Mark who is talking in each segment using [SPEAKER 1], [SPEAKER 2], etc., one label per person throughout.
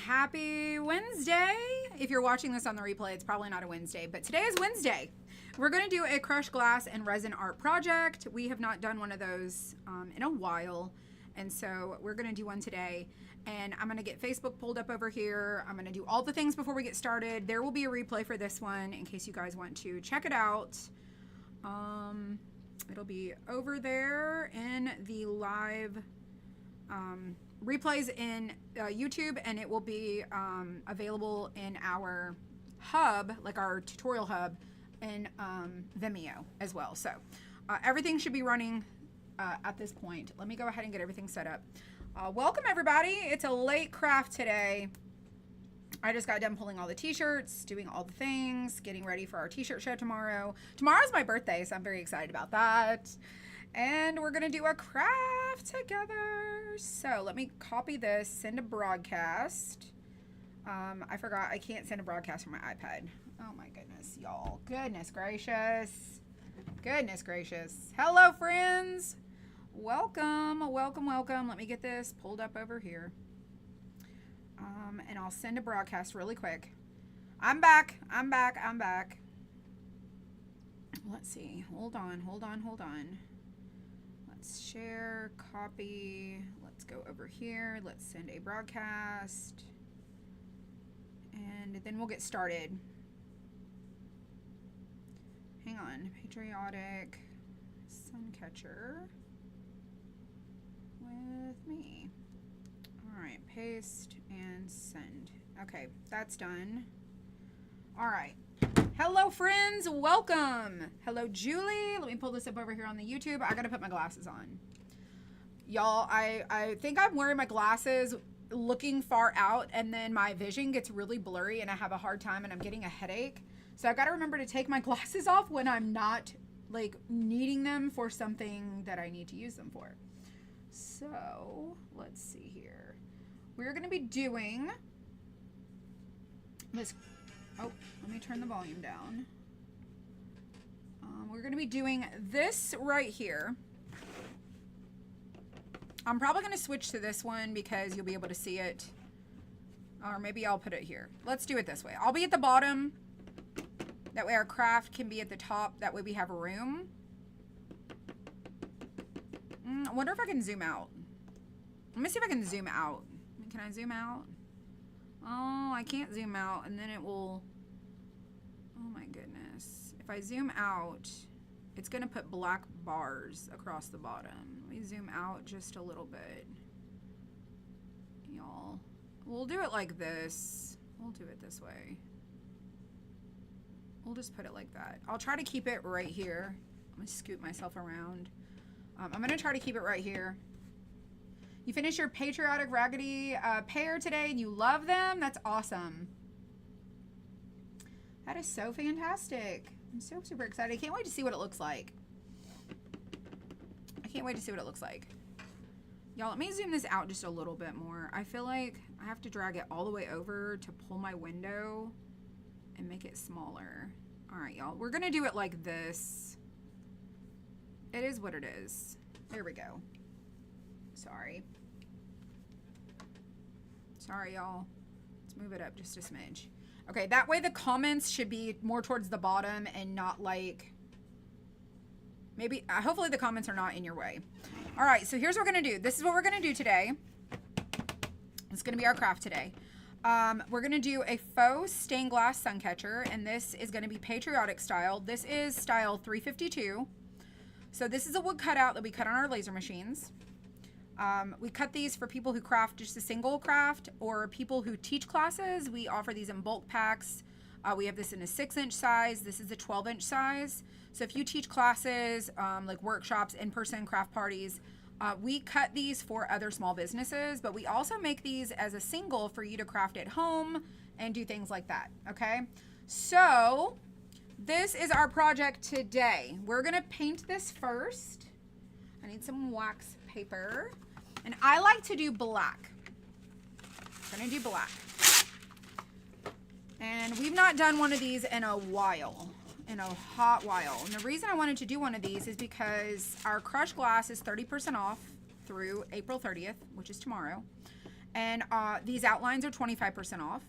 [SPEAKER 1] Happy Wednesday. If you're watching this on the replay, it's probably not a Wednesday, but today is Wednesday. We're going to do a crushed glass and resin art project. We have not done one of those in a while, and so we're going to do one today. And I'm going to get Facebook pulled up over here. I'm going to do all the things before we get started. There will be a replay for this one in case you guys want to check it out. It'll be over there in the live replays in YouTube, and it will be available in our hub, like our tutorial hub, in Vimeo as well. So everything should be running at this point. Let me go ahead and get everything set up. Welcome everybody. It's a late craft today. I just got done pulling all the t-shirts, doing all the things, getting ready for our t-shirt show tomorrow. Tomorrow's my birthday, so I'm very excited about that. And we're gonna do a craft together. So let me copy this, send a broadcast. I forgot I can't send a broadcast from my iPad. Oh my goodness, y'all. Goodness gracious. Goodness gracious. Hello, friends. Welcome, welcome, welcome. Let me get this pulled up over here. And I'll send a broadcast really quick. I'm back. Let's see. Hold on. Let's share, copy. Let's go over here. Let's send a broadcast. And then we'll get started. Hang on. Patriotic Suncatcher with me. All right, paste and send. Okay, that's done. All right. Hello, friends. Welcome. Hello, Julie. Let me pull this up over here on the YouTube. I got to put my glasses on. Y'all, I think I'm wearing my glasses looking far out, and then my vision gets really blurry, and I have a hard time, and I'm getting a headache. So I've got to remember to take my glasses off when I'm not, like, needing them for something that I need to use them for. So, let's see here. We're going to be doing this. Oh, let me turn the volume down. We're going to be doing this right here. I'm probably going to switch to this one because you'll be able to see it. Or maybe I'll put it here. Let's do it this way. I'll be at the bottom. That way our craft can be at the top. That way we have room. I wonder if I can zoom out. Let me see if I can zoom out. Can I zoom out? Oh, I can't zoom out, and then it will... Oh my goodness. If I zoom out, it's going to put black bars across the bottom. Let me zoom out just a little bit. Y'all. We'll do it like this. We'll do it this way. We'll just put it like that. I'll try to keep it right here. I'm going to scoot myself around. I'm going to try to keep it right here. You finished your Patriotic Raggedy pair today and you love them? That's awesome. That is so fantastic. I'm so super excited. I can't wait to see what it looks like. Y'all, let me zoom this out just a little bit more. I feel like I have to drag it all the way over to pull my window and make it smaller. All right, y'all. We're going to do it like this. It is what it is. There we go. Sorry, y'all. Let's move it up just a smidge. Okay, that way the comments should be more towards the bottom and not like... Maybe... hopefully the comments are not in your way. All right, so here's what we're going to do. This is what we're going to do today. It's going to be our craft today. We're going to do a faux stained glass sun catcher, and this is going to be patriotic style. This is style 352. So this is a wood cutout that we cut on our laser machines. We cut these for people who craft just a single craft, or people who teach classes. We offer these in bulk packs. We have this in a 6-inch size. This is a 12-inch size. So if you teach classes, like workshops, in-person craft parties, we cut these for other small businesses, but we also make these as a single for you to craft at home and do things like that, okay? So this is our project today. We're gonna paint this first. I need some wax paper. And I like to do black. I'm gonna do black. And we've not done one of these in a while, in a hot while. And the reason I wanted to do one of these is because our crushed glass is 30% off through April 30th, which is tomorrow. And these outlines are 25% off.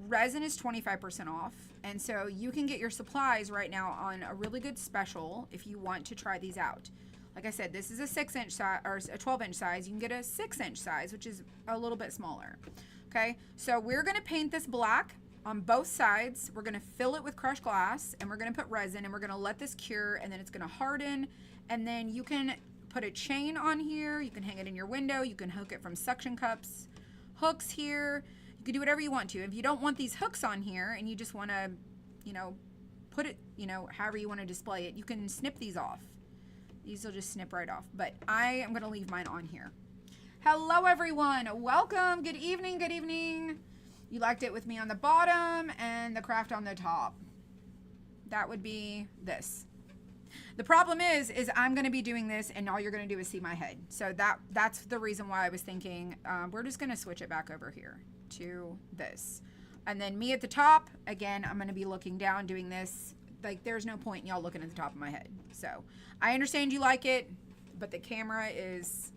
[SPEAKER 1] Resin is 25% off. And so you can get your supplies right now on a really good special if you want to try these out. Like I said, this is a 6-inch size or a 12-inch size. You can get a 6-inch size, which is a little bit smaller. Okay, so we're gonna paint this black on both sides. We're gonna fill it with crushed glass, and we're gonna put resin, and we're gonna let this cure, and then it's gonna harden. And then you can put a chain on here. You can hang it in your window. You can hook it from suction cups, hooks here. You can do whatever you want to. If you don't want these hooks on here and you just want to, you know, put it, you know, however you want to display it, you can snip these off. These will just snip right off. But I am going to leave mine on here. Hello, everyone. Welcome. Good evening. Good evening. You liked it with me on the bottom and the craft on the top. That would be this. The problem is I'm going to be doing this and all you're going to do is see my head. So that's the reason why I was thinking we're just going to switch it back over here to this. And then me at the top, again, I'm going to be looking down doing this. Like, there's no point in y'all looking at the top of my head. So I understand you like it, but the camera is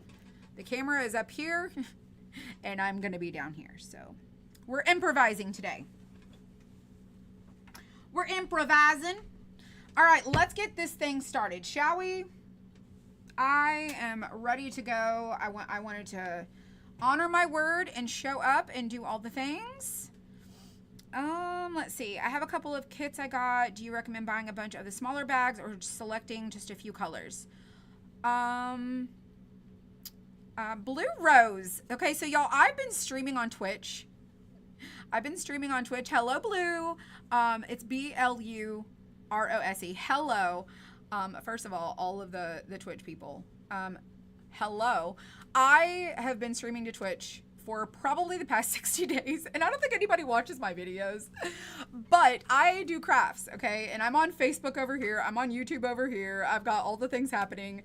[SPEAKER 1] up here and I'm going to be down here. So we're improvising today. We're improvising. All right, let's get this thing started, shall we? I am ready to go. I wanted to honor my word and show up and do all the things. Let's see. I have a couple of kits I got. Do you recommend buying a bunch of the smaller bags or selecting just a few colors? Blue Rose. Okay, so y'all, I've been streaming on Twitch. Hello, Blue. It's BLUROSE. Hello. First of all of the Twitch people. Hello. I have been streaming to Twitch for probably the past 60 days, and I don't think anybody watches my videos, but I do crafts, okay? And I'm on Facebook over here. I'm on YouTube over here. I've got all the things happening.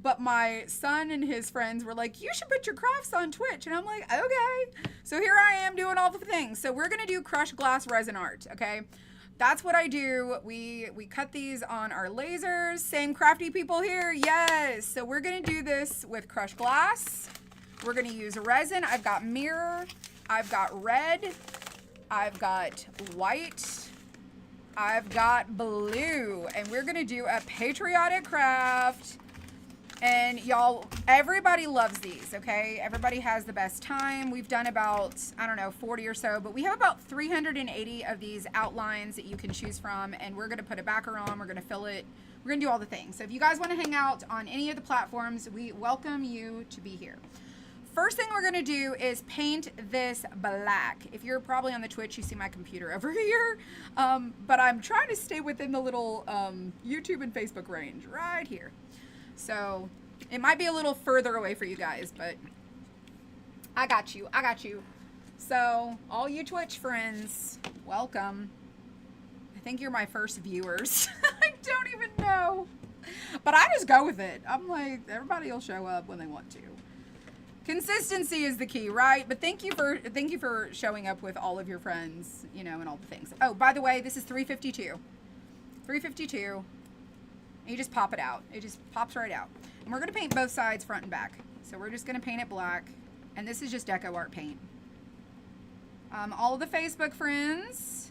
[SPEAKER 1] But my son and his friends were like, you should put your crafts on Twitch. And I'm like, okay. So here I am doing all the things. So we're going to do crushed glass resin art, okay? That's what I do. We cut these on our lasers. Same crafty people here. Yes. So we're going to do this with crushed glass. We're going to use resin. I've got mirror. I've got red. I've got white. I've got blue. And we're going to do a patriotic craft. And y'all, everybody loves these, okay? Everybody has the best time. We've done about, I don't know, 40 or so, but we have about 380 of these outlines that you can choose from, and we're gonna put a backer on, we're gonna fill it, we're gonna do all the things. So if you guys wanna hang out on any of the platforms, we welcome you to be here. First thing we're gonna do is paint this black. If you're probably on the Twitch, you see my computer over here, but I'm trying to stay within the little YouTube and Facebook range right here. So it might be a little further away for you guys, but I got you. So all you Twitch friends, welcome. I think you're my first viewers. I don't even know, but I just go with it. I'm like, everybody will show up when they want to. Consistency is the key, right? But thank you for showing up with all of your friends, you know, and all the things. Oh, by the way, this is 352. 352. You just pop it out. It just pops right out. And we're going to paint both sides, front and back. So we're just going to paint it black. And this is just Deco Art paint. All of the Facebook friends,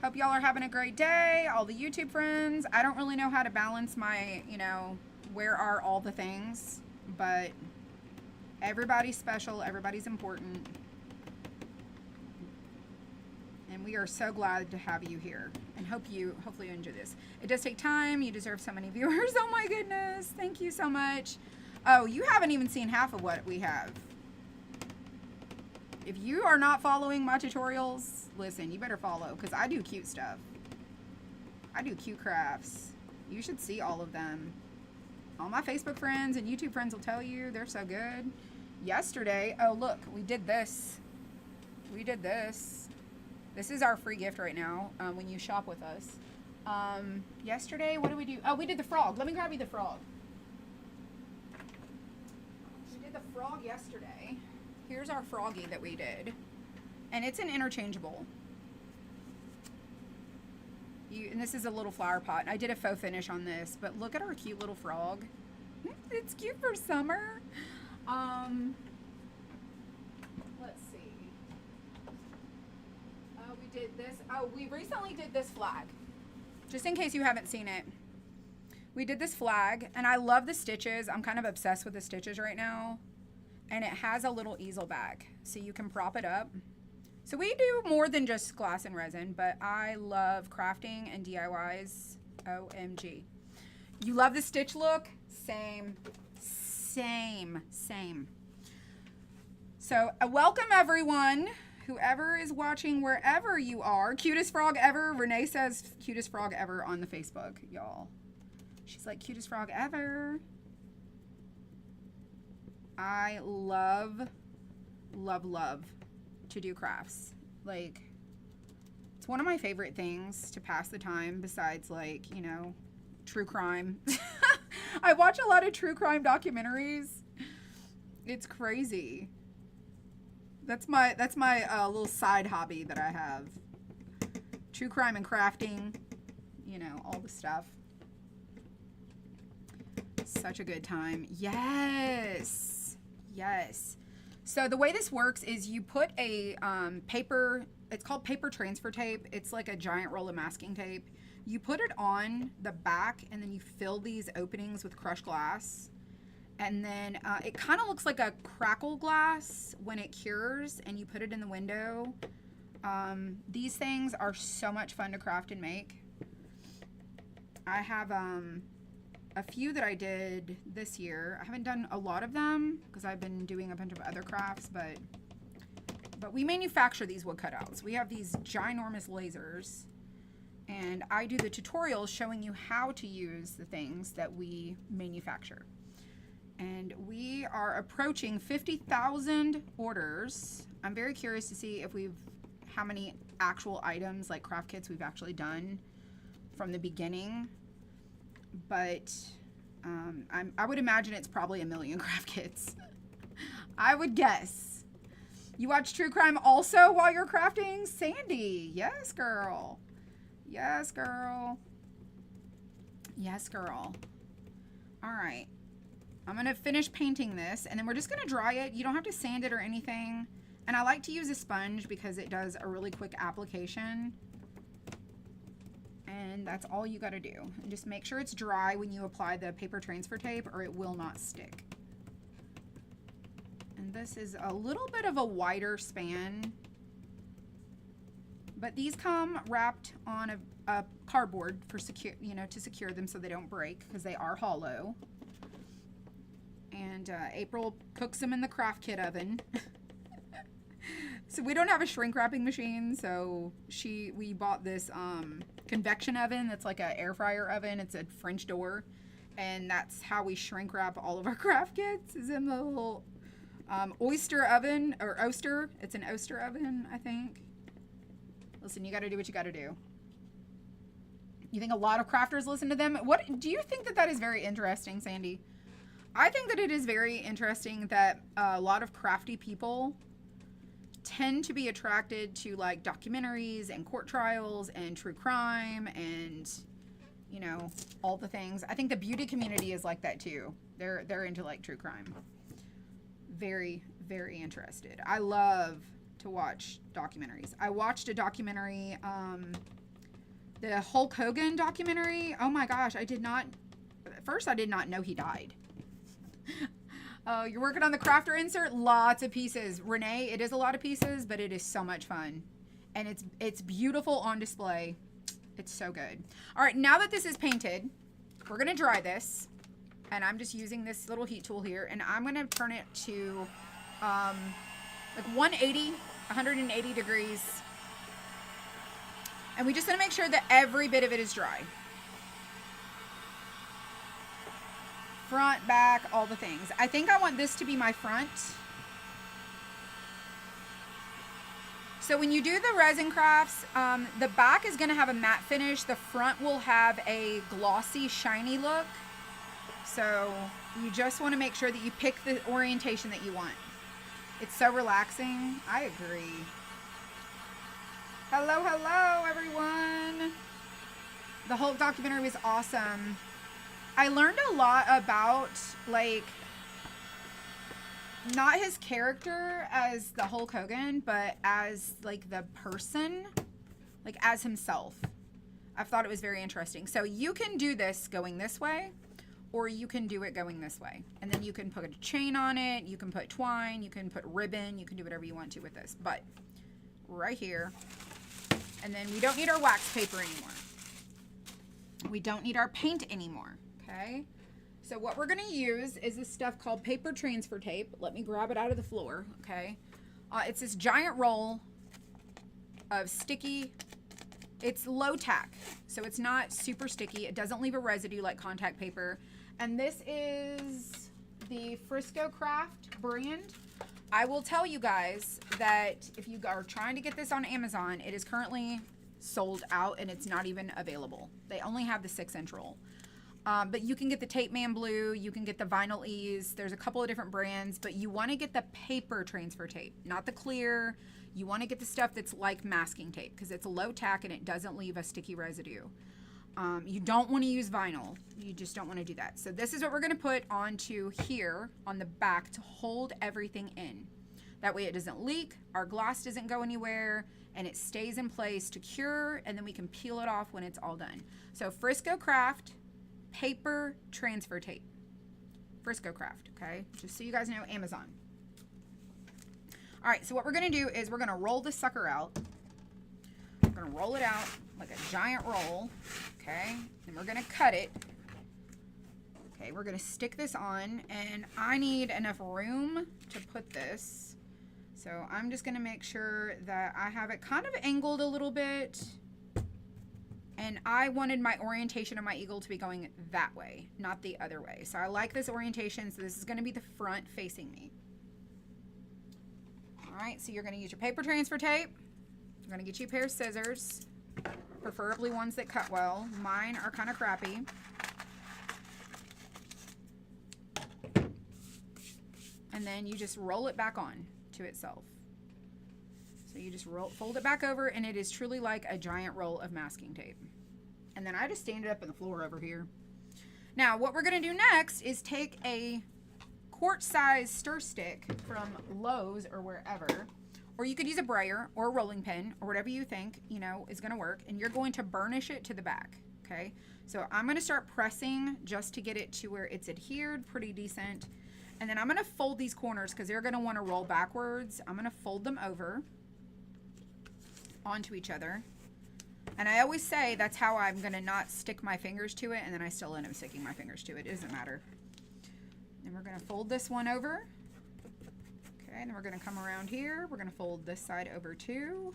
[SPEAKER 1] hope y'all are having a great day. All the YouTube friends. I don't really know how to balance my, you know, where are all the things. But everybody's special. Everybody's important. And we are so glad to have you here, and hopefully you enjoy this. It does take time. You deserve so many viewers. Oh my goodness. Thank you so much. Oh, you haven't even seen half of what we have. If you are not following my tutorials, listen, you better follow, because I do cute stuff. I do cute crafts. You should see all of them. All my Facebook friends and YouTube friends will tell you they're so good. Yesterday, oh look, we did this. This is our free gift right now when you shop with us. Yesterday, what did we do? Oh, we did the frog. Let me grab you the frog. We did the frog yesterday. Here's our froggy that we did. And it's an interchangeable. And this is a little flower pot. I did a faux finish on this, but look at our cute little frog. It's cute for summer. did this. Oh, we recently did this flag. Just in case you haven't seen it. We did this flag, and I love the stitches. I'm kind of obsessed with the stitches right now. And it has a little easel back, so you can prop it up. So we do more than just glass and resin, but I love crafting and DIYs. OMG. You love the stitch look? Same. Same. Same. So welcome everyone. Whoever is watching wherever you are. Cutest frog ever. Renee says cutest frog ever on the Facebook, y'all. She's like, cutest frog ever. I love, love, love to do crafts. Like, it's one of my favorite things to pass the time besides, like, you know, true crime. I watch a lot of true crime documentaries. It's crazy. That's my little side hobby that I have. True crime and crafting, you know, all the stuff. Such a good time. Yes. Yes. So the way this works is you put a paper, it's called paper transfer tape. It's like a giant roll of masking tape. You put it on the back and then you fill these openings with crushed glass. And then it kind of looks like a crackle glass when it cures, and you put it in the window. These things are so much fun to craft and make. I have a few that I did this year. I haven't done a lot of them because I've been doing a bunch of other crafts, but we manufacture these wood cutouts. We have these ginormous lasers, and I do the tutorials showing you how to use the things that we manufacture. And we are approaching 50,000 orders. I'm very curious to see if how many actual items like craft kits we've actually done from the beginning. But I would imagine it's probably 1 million craft kits. I would guess. You watch true crime also while you're crafting? Sandy, yes, girl. Yes, girl. Yes, girl. All right. I'm going to finish painting this, and then we're just going to dry it. You don't have to sand it or anything. And I like to use a sponge because it does a really quick application. And that's all you got to do. And just make sure it's dry when you apply the paper transfer tape, or it will not stick. And this is a little bit of a wider span. But these come wrapped on a cardboard for secure, you know, to secure them so they don't break because they are hollow. And April cooks them in the craft kit oven. So we don't have a shrink wrapping machine, so we bought this convection oven that's like an air fryer oven. It's a French door, and that's how we shrink wrap all of our craft kits, is in the little oyster oven, or Oster. It's an Oster oven, I think. Listen, you got to do what you got to do. You think a lot of crafters listen to them? What do you think that is very interesting, Sandy? I think that it is very interesting that a lot of crafty people tend to be attracted to like documentaries and court trials and true crime and, you know, all the things. I think the beauty community is like that too. They're into like true crime. Very, very interested. I love to watch documentaries. I watched a documentary, the Hulk Hogan documentary. Oh my gosh, at first I did not know he died. Oh, you're working on the crafter insert? Lots of pieces. Renee, it is a lot of pieces, but it is so much fun. And it's beautiful on display. It's so good. All right, now that this is painted, we're going to dry this. And I'm just using this little heat tool here. And I'm going to turn it to like 180 degrees. And we just want to make sure that every bit of it is dry. Front, back, all the things. I think I want this to be my front. So when you do the resin crafts, the back is going to have a matte finish. The front will have a glossy, shiny look. So you just want to make sure that you pick the orientation that you want. It's so relaxing. I agree. Hello, hello, everyone. The Hulk documentary was awesome. I learned a lot about, like, not his character as the Hulk Hogan, but as, like, the person. like as himself. I thought it was very interesting. So you can do this going this way, or you can do it going this way. And then you can put a chain on it, you can put twine, you can put ribbon, you can do whatever you want to with this. But right here, and then we don't need our wax paper anymore. We don't need our paint anymore, okay? So what we're gonna use is this stuff called paper transfer tape. Let me grab it out of the floor, okay? It's this giant roll of sticky, it's low tack, so it's not super sticky. It doesn't leave a residue like contact paper. And this is the Frisco Craft brand. I will tell you guys that if you are trying to get this on Amazon, it is currently sold out and it's not even available. They only have the 6-inch roll. But you can get the Tape Man Blue, you can get the Vinyl Ease. There's a couple of different brands, but you want to get the paper transfer tape, not the clear. You want to get the stuff that's like masking tape because it's low tack and it doesn't leave a sticky residue. You don't want to use vinyl. You just don't want to do that. So this is what we're going to put onto here on the back to hold everything in. That way it doesn't leak, our gloss doesn't go anywhere, and it stays in place to cure, and then we can peel it off when it's all done. So Frisco Craft paper transfer tape. Frisco Craft, okay? Just so you guys know, Amazon. All right, so what we're gonna do is we're gonna roll this sucker out. We're gonna roll it out like a giant roll, okay? And we're gonna cut it. Okay, we're gonna stick this on, and I need enough room to put this. So I'm just gonna make sure that I have it kind of angled a little bit. And I wanted my orientation of my eagle to be going that way, not the other way. So I like this orientation, so this is gonna be the front facing me. All right, so you're gonna use your paper transfer tape. You're gonna get you a pair of scissors, preferably ones that cut well. Mine are kind of crappy. And then you just roll it back on to itself. So you just fold it back over, and it is truly like a giant roll of masking tape. And then I just stand it up on the floor over here. Now, what we're gonna do next is take a quart-size stir stick from Lowe's or wherever, or you could use a brayer or a rolling pin or whatever you think, you know, is gonna work, and you're going to burnish it to the back, okay? So I'm gonna start pressing just to get it to where it's adhered pretty decent. And then I'm gonna fold these corners because they're gonna wanna roll backwards. I'm gonna fold them over onto each other. And I always say that's how I'm gonna not stick my fingers to it, and then I still end up sticking my fingers to it. It doesn't matter. Then we're gonna fold this one over. Okay, and then we're gonna come around here. We're gonna fold this side over too.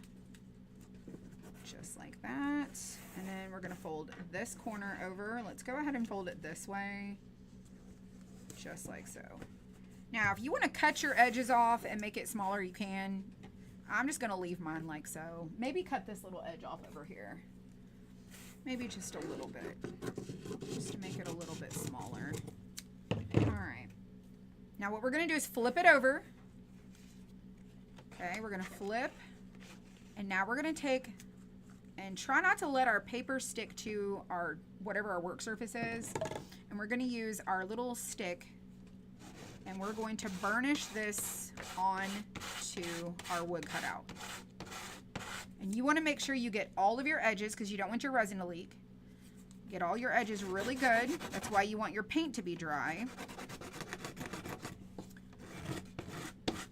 [SPEAKER 1] Just like that. And then we're gonna fold this corner over. Let's go ahead and fold it this way. Just like so. Now, if you wanna cut your edges off and make it smaller, you can. I'm just gonna leave mine like so. Maybe cut this little edge off over here. Maybe just a little bit, just to make it a little bit smaller. All right. Now what we're gonna do is flip it over. Okay, we're gonna flip, and now we're gonna take, and try not to let our paper stick to our, whatever our work surface is, and we're gonna use our little stick, and we're going to burnish this on to our wood cutout. And you want to make sure you get all of your edges because you don't want your resin to leak. Get all your edges really good. That's why you want your paint to be dry.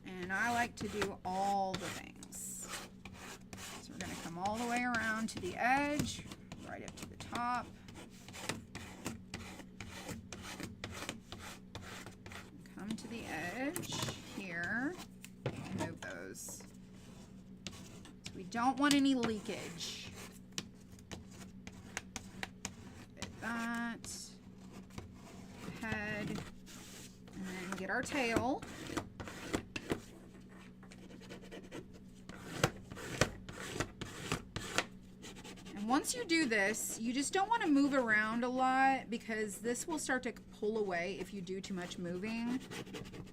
[SPEAKER 1] And I like to do all the things. So we're going to come all the way around to the edge, right up to the top. Come to the edge here and move those. So we don't want any leakage. Get that. Head. And then get our tail. And once you do this, you just don't want to move around a lot because this will start to pull away if you do too much moving.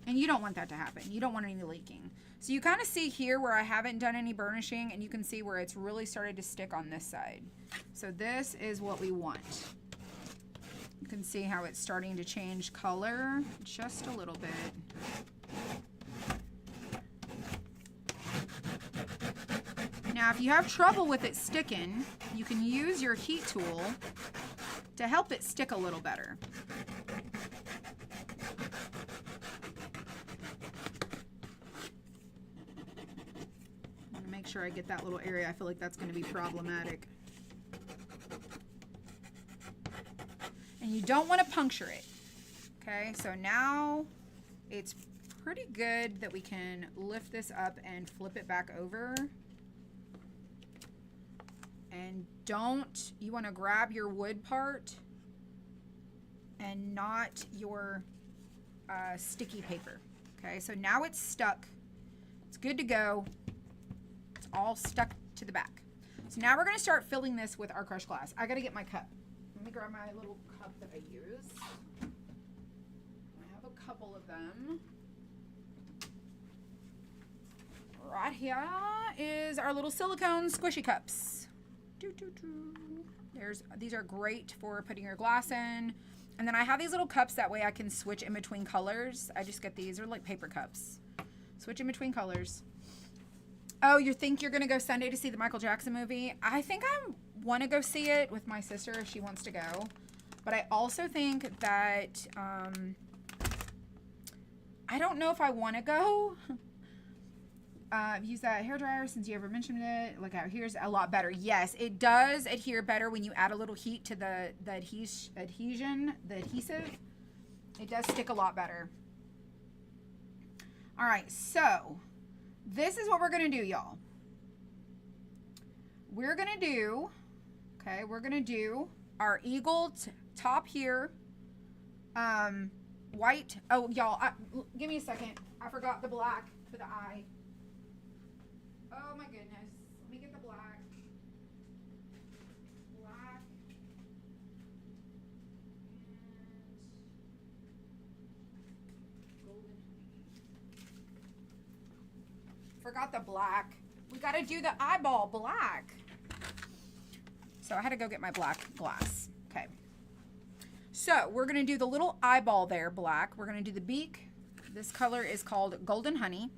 [SPEAKER 1] And you don't want that to happen. You don't want any leaking. So you kind of see here where I haven't done any burnishing, and you can see where it's really started to stick on this side. So this is what we want. You can see how it's starting to change color just a little bit. Now, if you have trouble with it sticking, you can use your heat tool to help it stick a little better. I'm going to make sure I get that little area. I feel like that's going to be problematic. And you don't want to puncture it. Okay, so now it's pretty good that we can lift this up and flip it back over. And you want to grab your wood part and not your sticky paper. Okay, so now it's stuck. It's good to go. It's all stuck to the back. So now we're going to start filling this with our crushed glass. I got to get my cup. Let me grab my little cup that I use. I have a couple of them. Right here is our little silicone squishy cups. These are great for putting your glass in. And then I have these little cups, that way I can switch in between colors. I just get these, they're like paper cups. Switch in between colors. Oh, you think you're gonna go Sunday to see the Michael Jackson movie? I think I want to go see it with my sister if she wants to go. But I also think that, I don't know if I want to go. Use that hairdryer since you ever mentioned it. Look out, here's a lot better. Yes, it does adhere better when you add a little heat to the adhesive. It does stick a lot better. All right, so this is what we're gonna do, y'all. We're gonna do our eagle top here. White. Oh, y'all, give me a second. I forgot the black for the eye. Oh my goodness. Let me get the black. Black. And golden honey. Forgot the black. We gotta do the eyeball black. So I had to go get my black glass. Okay. So we're gonna do the little eyeball there, black. We're gonna do the beak. This color is called golden honey.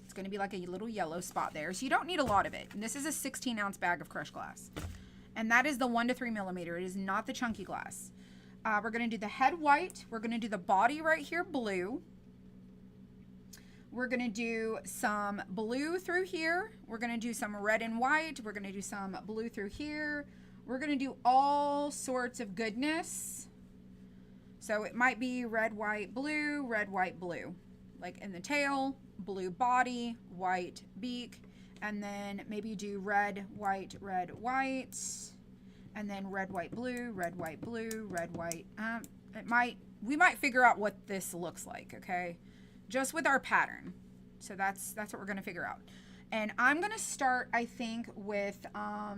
[SPEAKER 1] It's going to be like a little yellow spot there. So you don't need a lot of it. And this is a 16-ounce bag of crushed glass. And that is the 1 to 3 millimeter. It is not the chunky glass. We're going to do the head white. We're going to do the body right here blue. We're going to do some blue through here. We're going to do some red and white. We're going to do some blue through here. We're going to do all sorts of goodness. So it might be red, white, blue, like in the tail. Blue body, white beak, and then maybe do red, white, and then red, white, blue, red, white, blue, red, white. We might figure out what this looks like, okay? Just with our pattern. So that's what we're gonna figure out. And I'm gonna start, I think, with I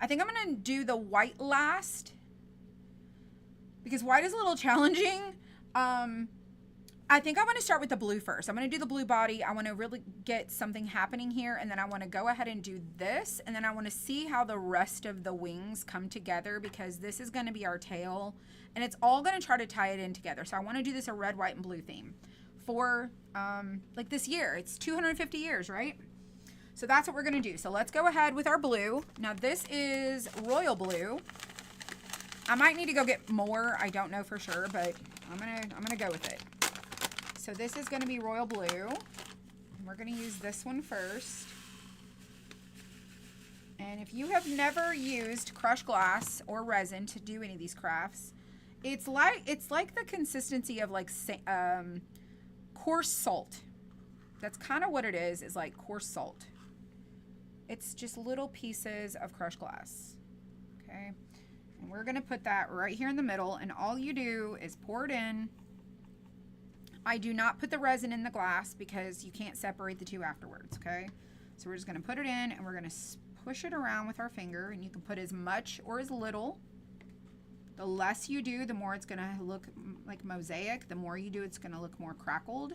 [SPEAKER 1] think I'm gonna do the white last because white is a little challenging. I think I'm going to start with the blue first. I'm going to do the blue body. I want to really get something happening here, and then I want to go ahead and do this, and then I want to see how the rest of the wings come together because this is going to be our tail, and it's all going to try to tie it in together. So I want to do this a red, white, and blue theme for like this year. It's 250 years, right? So that's what we're going to do. So let's go ahead with our blue. Now this is royal blue. I might need to go get more. I don't know for sure, but I'm gonna go with it. So this is going to be royal blue. We're going to use this one first. And if you have never used crushed glass or resin to do any of these crafts, it's like the consistency of like coarse salt. That's kind of what it is like coarse salt. It's just little pieces of crushed glass. Okay. And we're going to put that right here in the middle, and all you do is pour it in. I do not put the resin in the glass because you can't separate the two afterwards, okay? So we're just going to put it in, and we're going to push it around with our finger, and you can put as much or as little. The less you do, the more it's going to look like mosaic. The more you do, it's going to look more crackled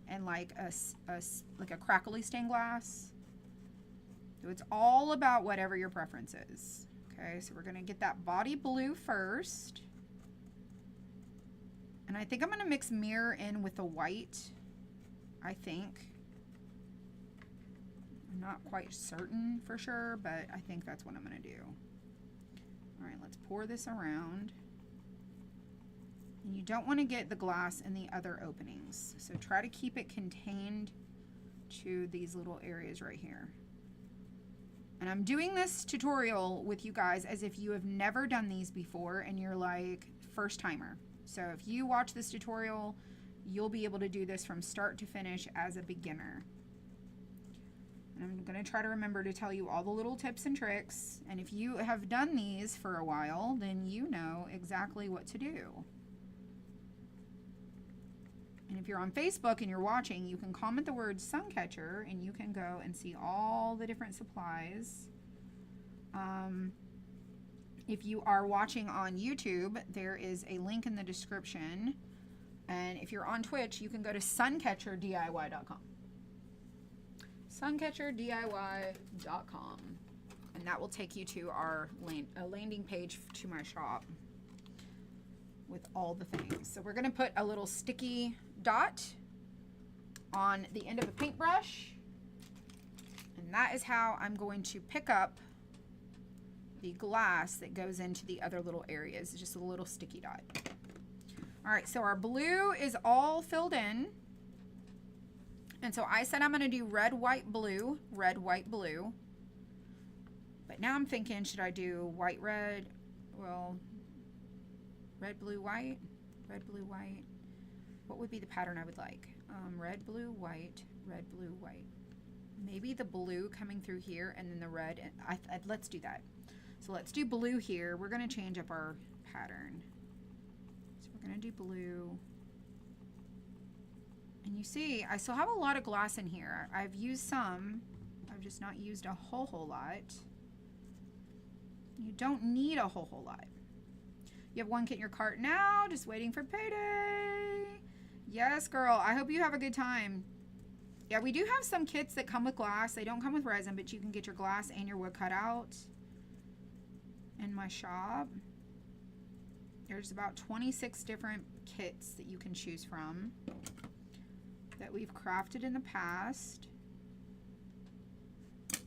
[SPEAKER 1] and like a crackly stained glass. So it's all about whatever your preference is. Okay, so we're going to get that body blue first. And I think I'm going to mix mirror in with the white, I think. I'm not quite certain for sure, but I think that's what I'm going to do. All right, let's pour this around. And you don't want to get the glass in the other openings. So try to keep it contained to these little areas right here. And I'm doing this tutorial with you guys as if you have never done these before and you're like first timer. So if you watch this tutorial, you'll be able to do this from start to finish as a beginner. And I'm going to try to remember to tell you all the little tips and tricks. And if you have done these for a while, then you know exactly what to do. And if you're on Facebook and you're watching, you can comment the word Suncatcher and you can go and see all the different supplies. If you are watching on YouTube, there is a link in the description. And if you're on Twitch, you can go to suncatcherdiy.com. Suncatcherdiy.com. And that will take you to our landing page to my shop with all the things. So we're going to put a little sticky dot on the end of a paintbrush. And that is how I'm going to pick up the glass that goes into the other little areas. It's just a little sticky dot. All right, so our blue is all filled in. And so I said I'm going to do red, white, blue, red, white, blue. But now I'm thinking, should I do white, red? Well, red, blue, white, red, blue, white. What would be the pattern I would like? Red, blue, white, red, blue, white. Maybe the blue coming through here and then the red. Let's do that. So let's do blue here. We're going to change up our pattern. So we're going to do blue. And you see, I still have a lot of glass in here. I've used some. I've just not used a whole lot. You don't need a whole lot. You have one kit in your cart now, just waiting for payday. Yes, girl. I hope you have a good time. Yeah, we do have some kits that come with glass. They don't come with resin, but you can get your glass and your wood cut out in my shop. There's about 26 different kits that you can choose from that we've crafted in the past.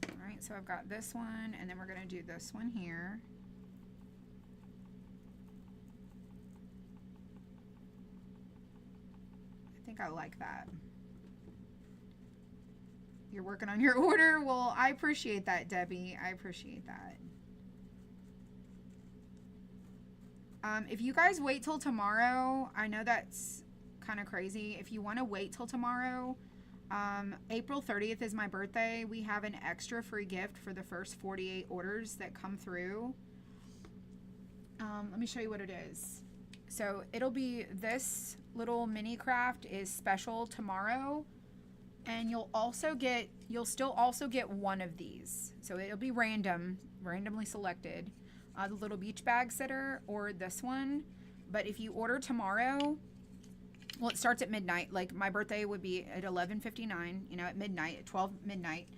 [SPEAKER 1] All right, so I've got this one, and then we're going to do this one here. I think I like that. You're working on your order? Well, I appreciate that, Debbie. I appreciate that. If you guys wait till tomorrow, I know that's kind of crazy. If you want to wait till tomorrow, April 30th is my birthday. We have an extra free gift for the first 48 orders that come through. Let me show you what it is. So it'll be this little mini craft is special tomorrow, and you'll still also get one of these. So it'll be randomly selected. The little beach bag sitter or this one. But if you order tomorrow, well, it starts at midnight. Like my birthday would be at 11:59, you know, at midnight, at 12 midnight.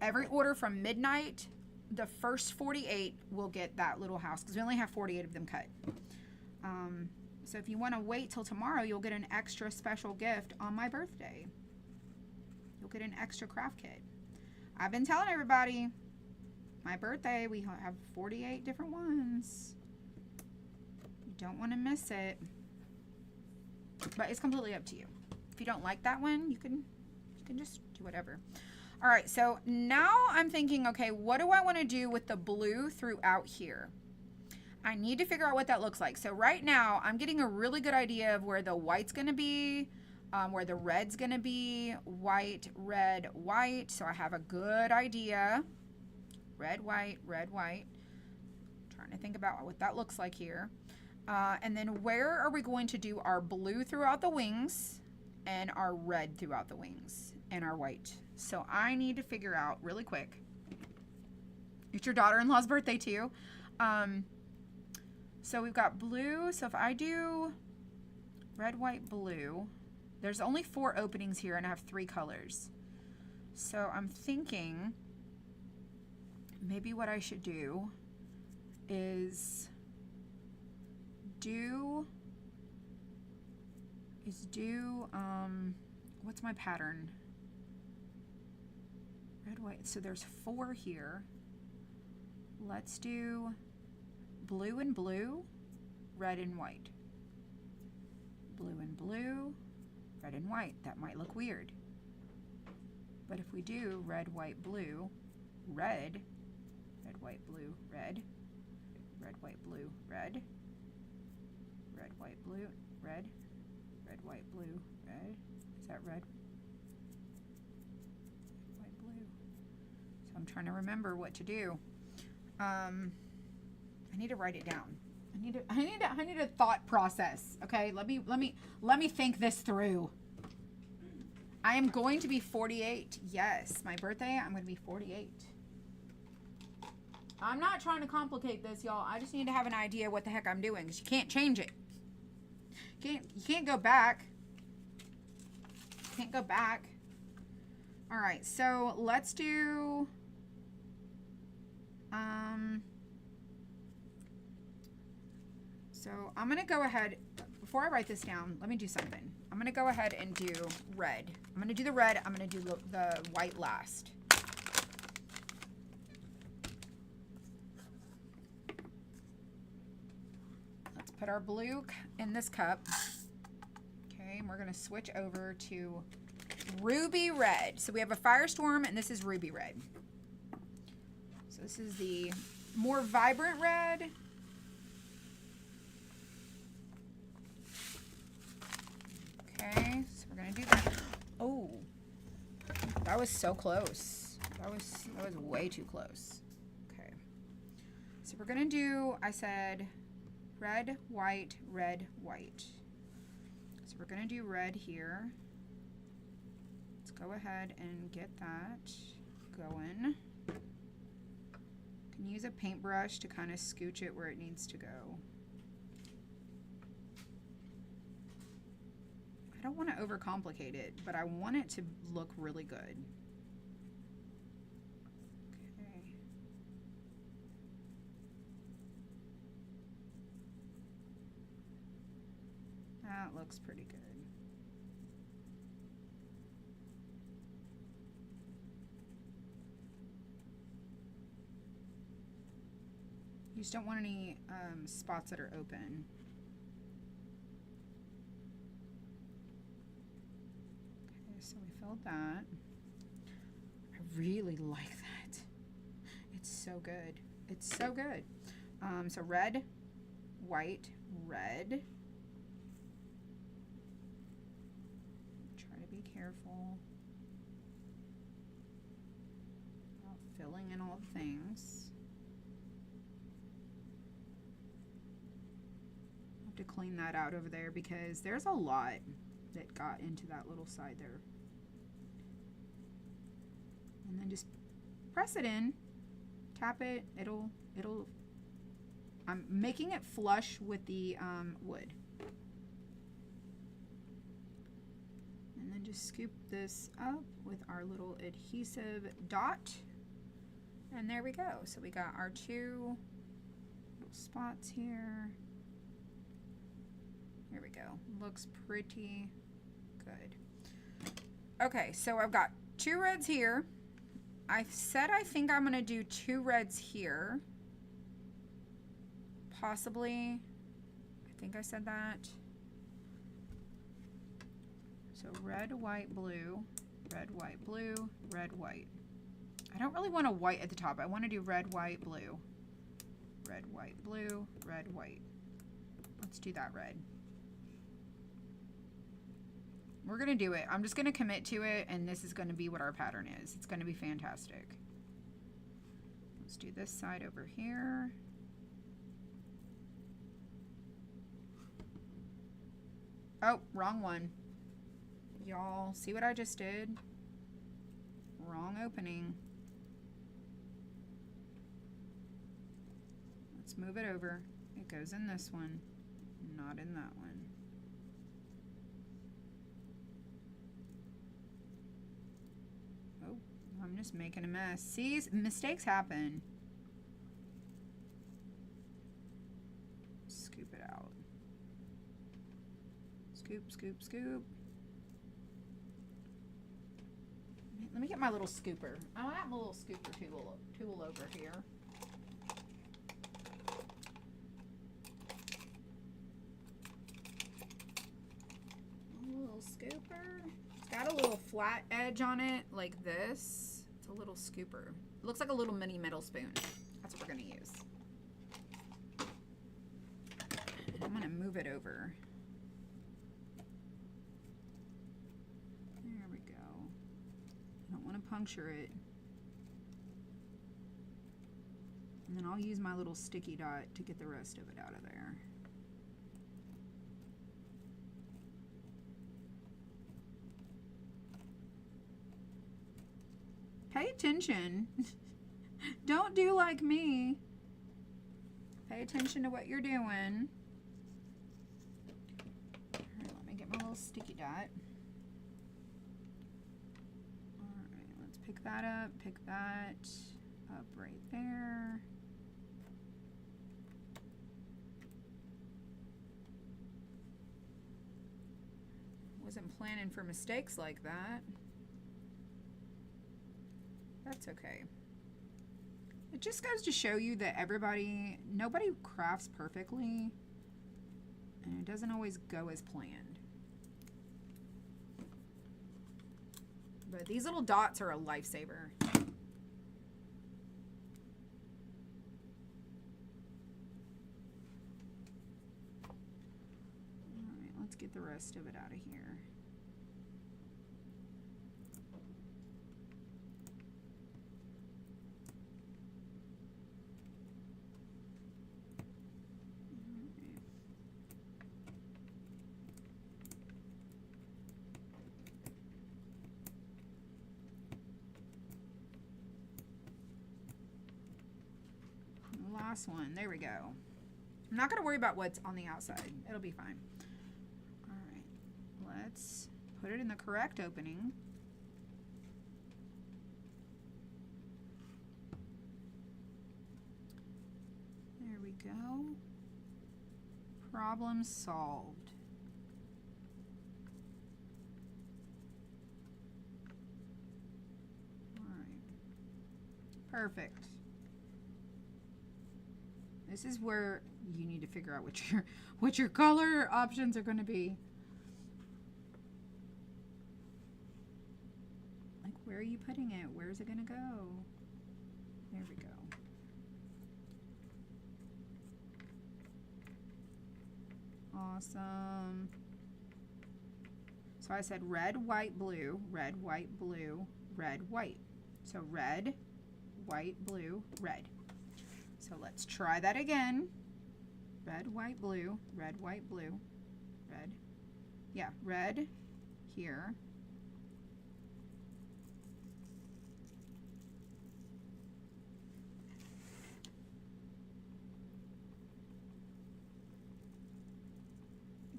[SPEAKER 1] Every order from midnight, the first 48 will get that little house because we only have 48 of them cut. So if you want to wait till tomorrow, you'll get an extra special gift on my birthday. You'll get an extra craft kit. I've been telling everybody, my birthday, we have 48 different ones. You don't want to miss it. But it's completely up to you. If you don't like that one, you can just do whatever. All right, so now I'm thinking, okay, what do I want to do with the blue throughout here? I need to figure out what that looks like. So right now, I'm getting a really good idea of where the white's going to be, where the red's going to be, white, red, white. So I have a good idea. Red, white, red, white. Trying to think about what that looks like here. And then where are we going to do our blue throughout the wings and our red throughout the wings and our white? So I need to figure out really quick. It's your daughter-in-law's birthday too. So we've got blue. So if I do red, white, blue, there's only 4 openings here and I have 3 colors. So I'm thinking maybe what I should do is do what's my pattern? red, white. So there's 4 here. Let's do blue and blue, red and white. Blue and blue, red and white. That might look weird. But if we do red, white, blue, red, red, white, blue, red, red, white, blue, red, red, white, blue, red, red, white, blue, red. Is that red? White, blue. So I'm trying to remember what to do. I need to write it down. I need a thought process. Okay, let me think this through. I am going to be 48. Yes, my birthday, I'm going to be 48. I'm not trying to complicate this, y'all. I just need to have an idea what the heck I'm doing, because you can't change it. You can't go back. Can't go back. All right, so let's do so I'm going to go ahead, before I write this down, let me do something. I'm going to go ahead and do red. I'm going to do the red. I'm going to do the white last. Let's put our blue in this cup. Okay, and we're going to switch over to ruby red. So we have a firestorm, and this is ruby red. So this is the more vibrant red. Okay, so we're gonna do that. Oh, that was so close. That was way too close. Okay, so we're gonna do, I said red, white, red, white. So we're gonna do red here. Let's go ahead and get that going. Can use a paintbrush to kind of scooch it where it needs to go. I don't want to overcomplicate it, but I want it to look really good. Okay. That looks pretty good. You just don't want any spots that are open. Okay, so we filled that. I really like that. It's so good. It's so good. So red, white, red. Try to be careful about filling in all the things. To clean that out over there because there's a lot that got into that little side there. And then just press it in, tap it, it'll I'm making it flush with the wood. And then just scoop this up with our little adhesive dot. And there we go. So we got our 2 little spots here. Here we go. Looks pretty good. Okay, so I've got 2 reds here. I said I think I'm going to do 2 reds here. Possibly. I think I said that. So red, white, blue, red, white, blue, red, white. I don't really want a white at the top. I want to do red, white, blue. Red, white, blue, red, white. Let's do that red. We're going to do it. I'm just going to commit to it, and this is going to be what our pattern is. It's going to be fantastic. Let's do this side over here. Oh, wrong one. Y'all, see what I just did? Wrong opening. Let's move it over. It goes in this one, not in that one. I'm just making a mess. See, mistakes happen. Scoop it out. Scoop, scoop, scoop. Let me get my little scooper. I have my little scooper tool over here. A little scooper. It's got a little flat edge on it like this. It's a little scooper. It looks like a little mini metal spoon. That's what we're going to use. I'm going to move it over. There we go. I don't want to puncture it. And then I'll use my little sticky dot to get the rest of it out of there. Pay attention. Don't do like me. Pay attention to what you're doing. Let me get my little sticky dot. Alright, let's pick that up, pick that up right there. Wasn't planning for mistakes like that. That's okay. It just goes to show you that nobody crafts perfectly, and it doesn't always go as planned. But these little dots are a lifesaver. Alright, let's get the rest of it out of here. Last one. There we go. I'm not going to worry about what's on the outside. It'll be fine. All right. Let's put it in the correct opening. There we go. Problem solved. All right. Perfect. This is where you need to figure out what your color options are going to be. Like, where are you putting it? Where's it going to go? There we go. Awesome. So I said red, white, blue, red, white, blue, red, white. So red, white, blue, red. So let's try that again. Red, white, blue, red, white, blue, red. Yeah, red here.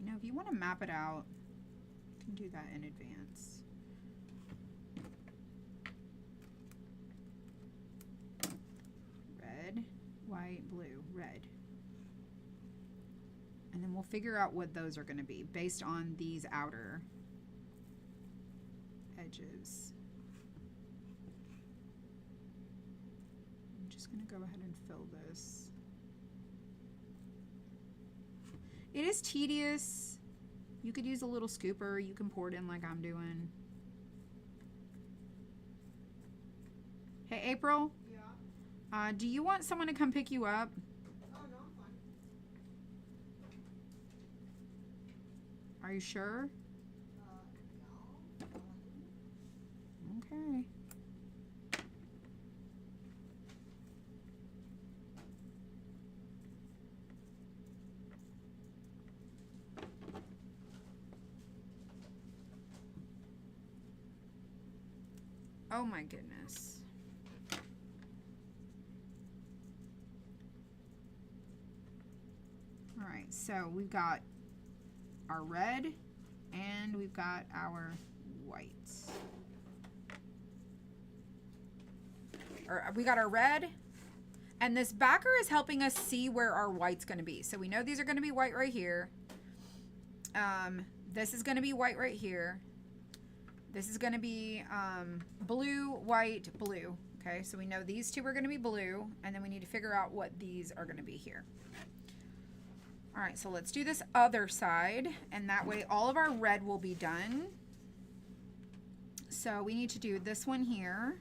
[SPEAKER 1] You know, if you want to map it out, you can do that in advance. Red, white, blue, red. And then we'll figure out what those are going to be based on these outer edges. I'm just going to go ahead and fill this. It is tedious. You could use a little scooper. You can pour it in like I'm doing. Hey, April? Yeah? Do you want someone to come pick you up? Oh, no, I'm fine. Are you sure? No. Okay. Oh my goodness. All right, so we've got our red and we've got our whites. Or we got our red, and this backer is helping us see where our white's going to be. So we know these are going to be white right here. This is going to be white right here. This is going to be blue, white, blue. Okay, so we know these two are going to be blue, and then we need to figure out what these are going to be here. All right, so let's do this other side, and that way all of our red will be done. So we need to do this one here.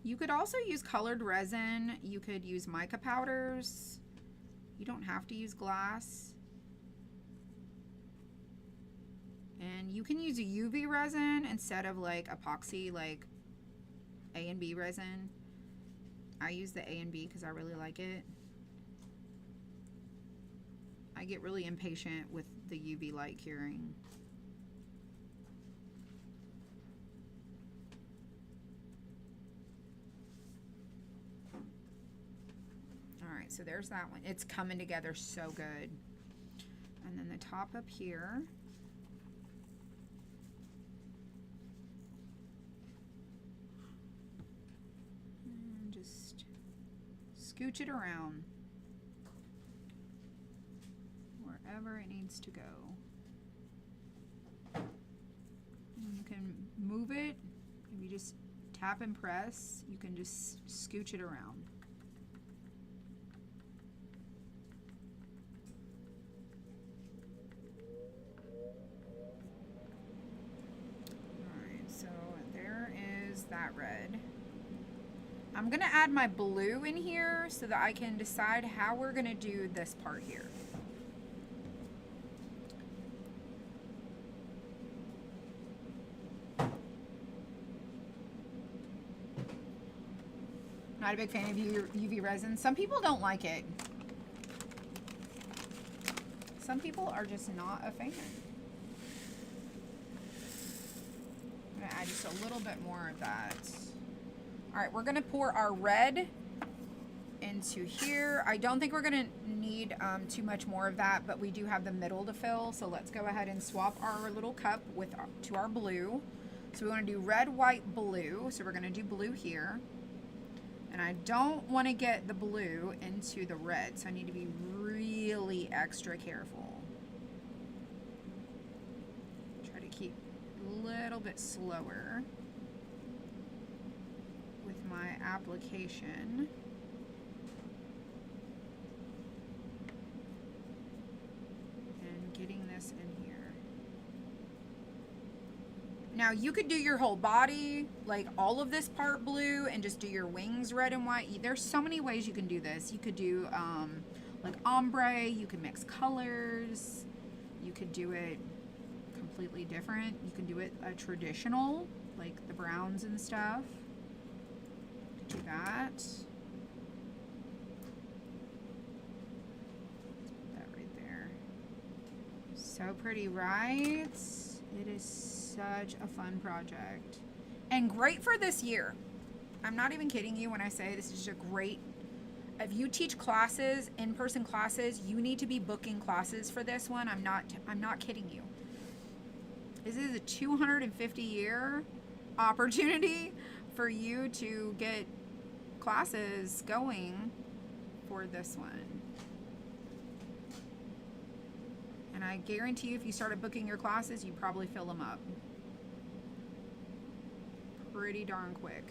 [SPEAKER 1] You could also use colored resin. You could use mica powders. You don't have to use glass. And you can use a UV resin instead of like epoxy, like A and B resin. I use the A and B because I really like it. I get really impatient with the UV light curing. All right, so there's that one. It's coming together so good. And then the top up here. And just scooch it around wherever it needs to go. And you can move it. If you just tap and press, you can just scooch it around. Alright, so there is that red. I'm going to add my blue in here so that I can decide how we're going to do this part here. Not a big fan of UV resin. Some people don't like it. Some people are just not a fan. I'm going to add just a little bit more of that. All right, we're going to pour our red into here. I don't think we're going to need too much more of that, but we do have the middle to fill. So let's go ahead and swap our little cup to our blue. So we want to do red, white, blue. So we're going to do blue here. And I don't want to get the blue into the red, so I need to be really extra careful. Try to keep a little bit slower with my application. And getting this in here. Now you could do your whole body, like all of this part blue, and just do your wings red and white. There's so many ways you can do this. You could do like ombre, you can mix colors, you could do it completely different. You can do it traditional, like the browns and stuff. Do that. Let's put that right there. So pretty, right? It is such a fun project and great for this year. I'm not even kidding you when I say this is a great, if you teach classes, in-person classes, you need to be booking classes for this one. I'm not kidding you. This is a 250-year opportunity for you to get classes going for this one. And I guarantee you, if you started booking your classes, you'd probably fill them up pretty darn quick.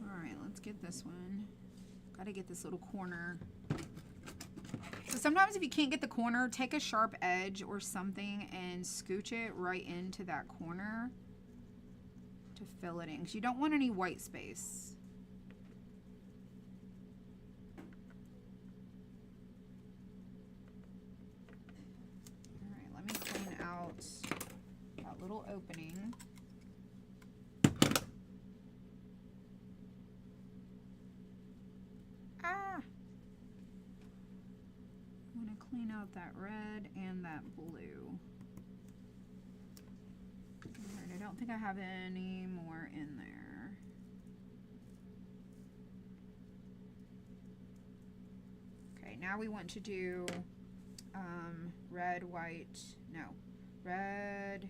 [SPEAKER 1] All right, let's get this one. Got to get this little corner. So sometimes if you can't get the corner, take a sharp edge or something and scooch it right into that corner to fill it in, because you don't want any white space. All right, let me clean out that little opening. I'm going to clean out that red and that blue. Alright, I don't think I have any more in there. Okay, now we want to do red, white, no, red,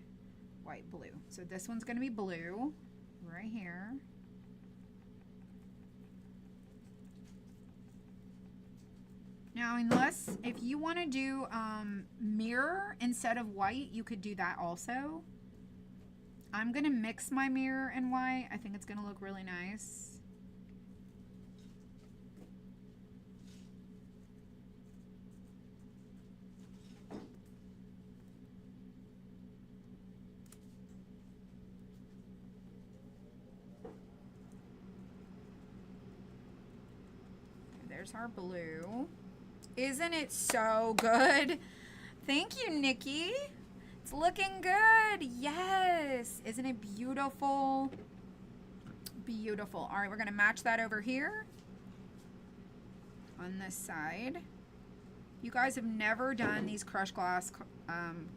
[SPEAKER 1] white, blue. So this one's gonna be blue right here. Now, unless, if you want to do mirror instead of white, you could do that also. I'm going to mix my mirror and white. I think it's going to look really nice. Okay, there's our blue. Isn't it so good? Thank you, Nikki. It's looking good. Yes. Isn't it beautiful? Beautiful. All right, we're going to match that over here on this side. You guys have never done these crushed glass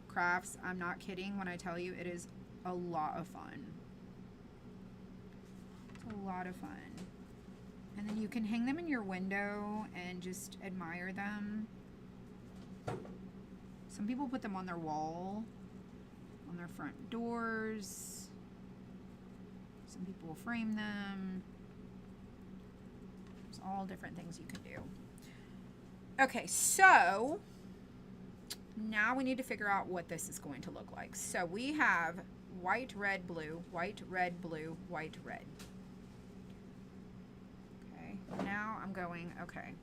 [SPEAKER 1] crafts. I'm not kidding when I tell you it is a lot of fun. It's a lot of fun. And then you can hang them in your window and just admire them. Some people put them on their wall, on their front doors. Some people will frame them. There's all different things you can do. Okay, so now we need to figure out what this is going to look like. So we have white, red, blue, white, red, blue, white, red. Now I'm going, okay,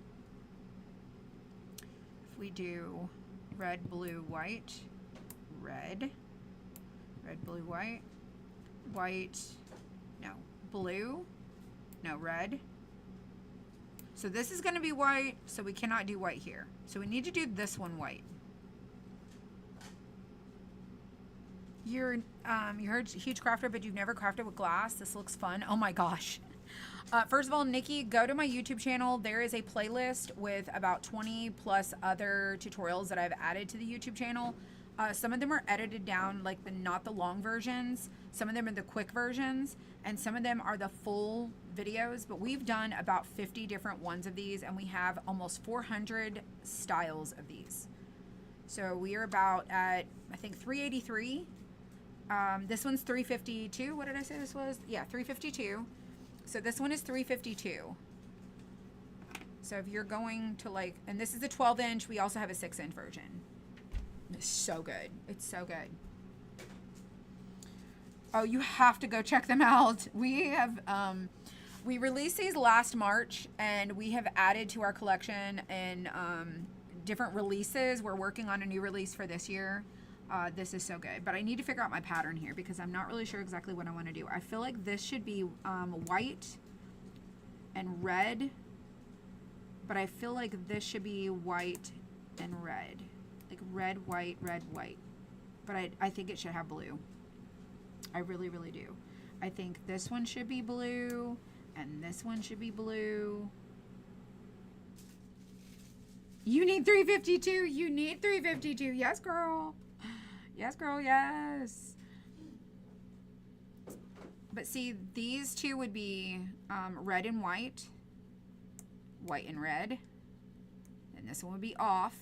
[SPEAKER 1] if we do red, blue, white, red, red, blue, white, white, no, blue, no, red. So this is going to be white, so we cannot do white here. So we need to do this one white. You're a huge crafter, but you've never crafted with glass. This looks fun. Oh my gosh. First of all, Nikki, go to my YouTube channel. There is a playlist with about 20 plus other tutorials that I've added to the YouTube channel. Some of them are edited down, like not the long versions. Some of them are the quick versions, and some of them are the full videos. But we've done about 50 different ones of these, and we have almost 400 styles of these. So we are about at, I think, 383. This one's 352. What did I say this was? Yeah, 352. So this one is 352. So if you're going to like, and this is a 12-inch. We also have a 6-inch version. It's so good. It's so good. Oh, you have to go check them out. We have, we released these last March, and we have added to our collection in different releases. We're working on a new release for this year. This is so good, but I need to figure out my pattern here because I'm not really sure exactly what I want to do. I feel like this should be white and red, but I feel like this should be white and red, like red, white, but I think it should have blue. I really, really do. I think this one should be blue and this one should be blue. You need 352. You need 352. Yes, girl. Yes, girl, yes. But see, these two would be red and white, white and red. And this one would be off.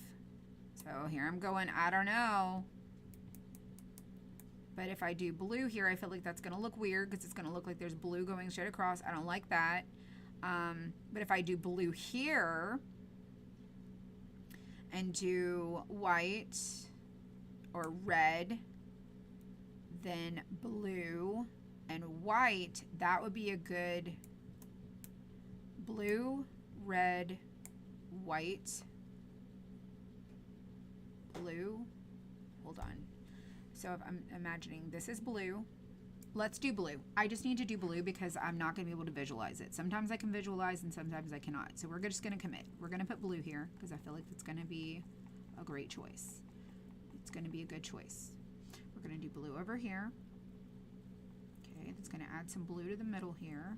[SPEAKER 1] So here I'm going, I don't know. But if I do blue here, I feel like that's going to look weird because it's going to look like there's blue going straight across. I don't like that. But if I do blue here and do white or red, then blue and white, that would be a good blue, red, white, blue. Hold on. So if I'm imagining this is blue, let's do blue. I just need to do blue because I'm not going to be able to visualize it. Sometimes I can visualize and sometimes I cannot. So we're just going to commit. We're going to put blue here because I feel like it's going to be a great choice. It's going to be a good choice. We're going to do blue over here. Okay, that's going to add some blue to the middle here.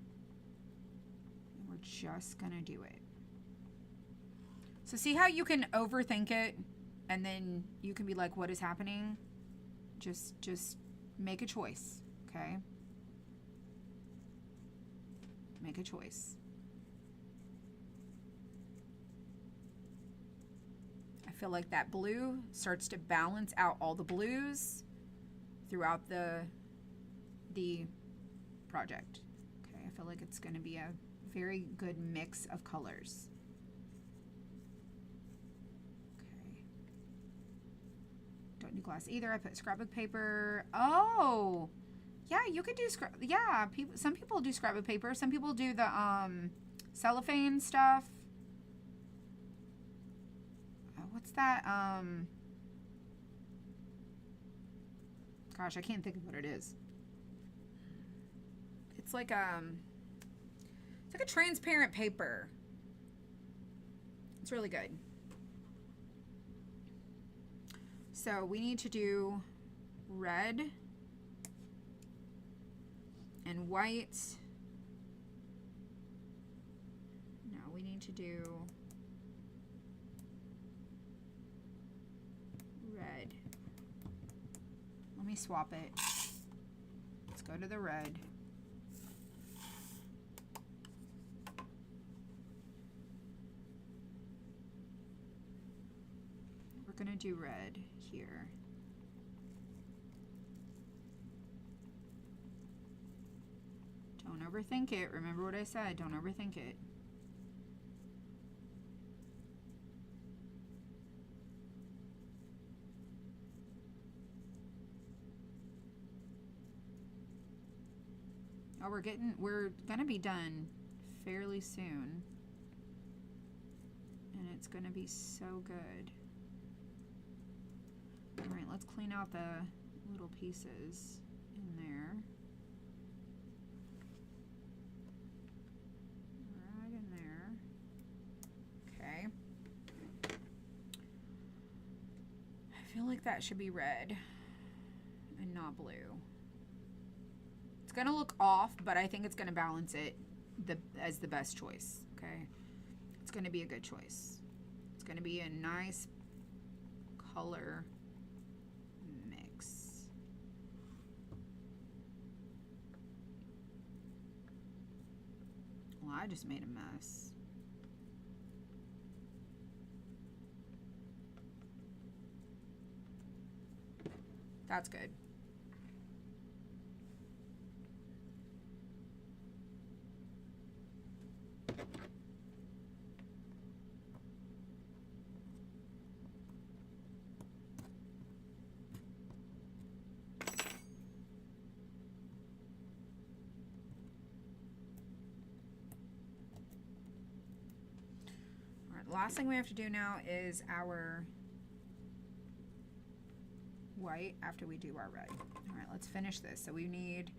[SPEAKER 1] And we're just going to do it. So see how you can overthink it and then you can be like, what is happening? Just make a choice, okay? Make a choice. I feel like that blue starts to balance out all the blues throughout the project. Okay, I feel like it's going to be a very good mix of colors. Okay. Don't do glass either. I put scrapbook paper. Oh, yeah, you could do some people do scrapbook paper. Some people do the cellophane stuff. What's that? Gosh, I can't think of what it is. It's like a transparent paper. It's really good. So we need to do red and white. No, we need to do red. Let me swap it. Let's go to the red. We're gonna do red here. Don't overthink it. Remember what I said. Don't overthink it. Oh, we're gonna be done fairly soon. And it's gonna be so good. All right, let's clean out the little pieces in there. Right in there. Okay. I feel like that should be red and not blue. It's gonna look off, but I think it's gonna balance it as the best choice, okay? It's gonna be a good choice. It's gonna be a nice color mix. Well, I just made a mess. That's good. Last thing we have to do now is our white after we do our red. All right, let's finish this. So we need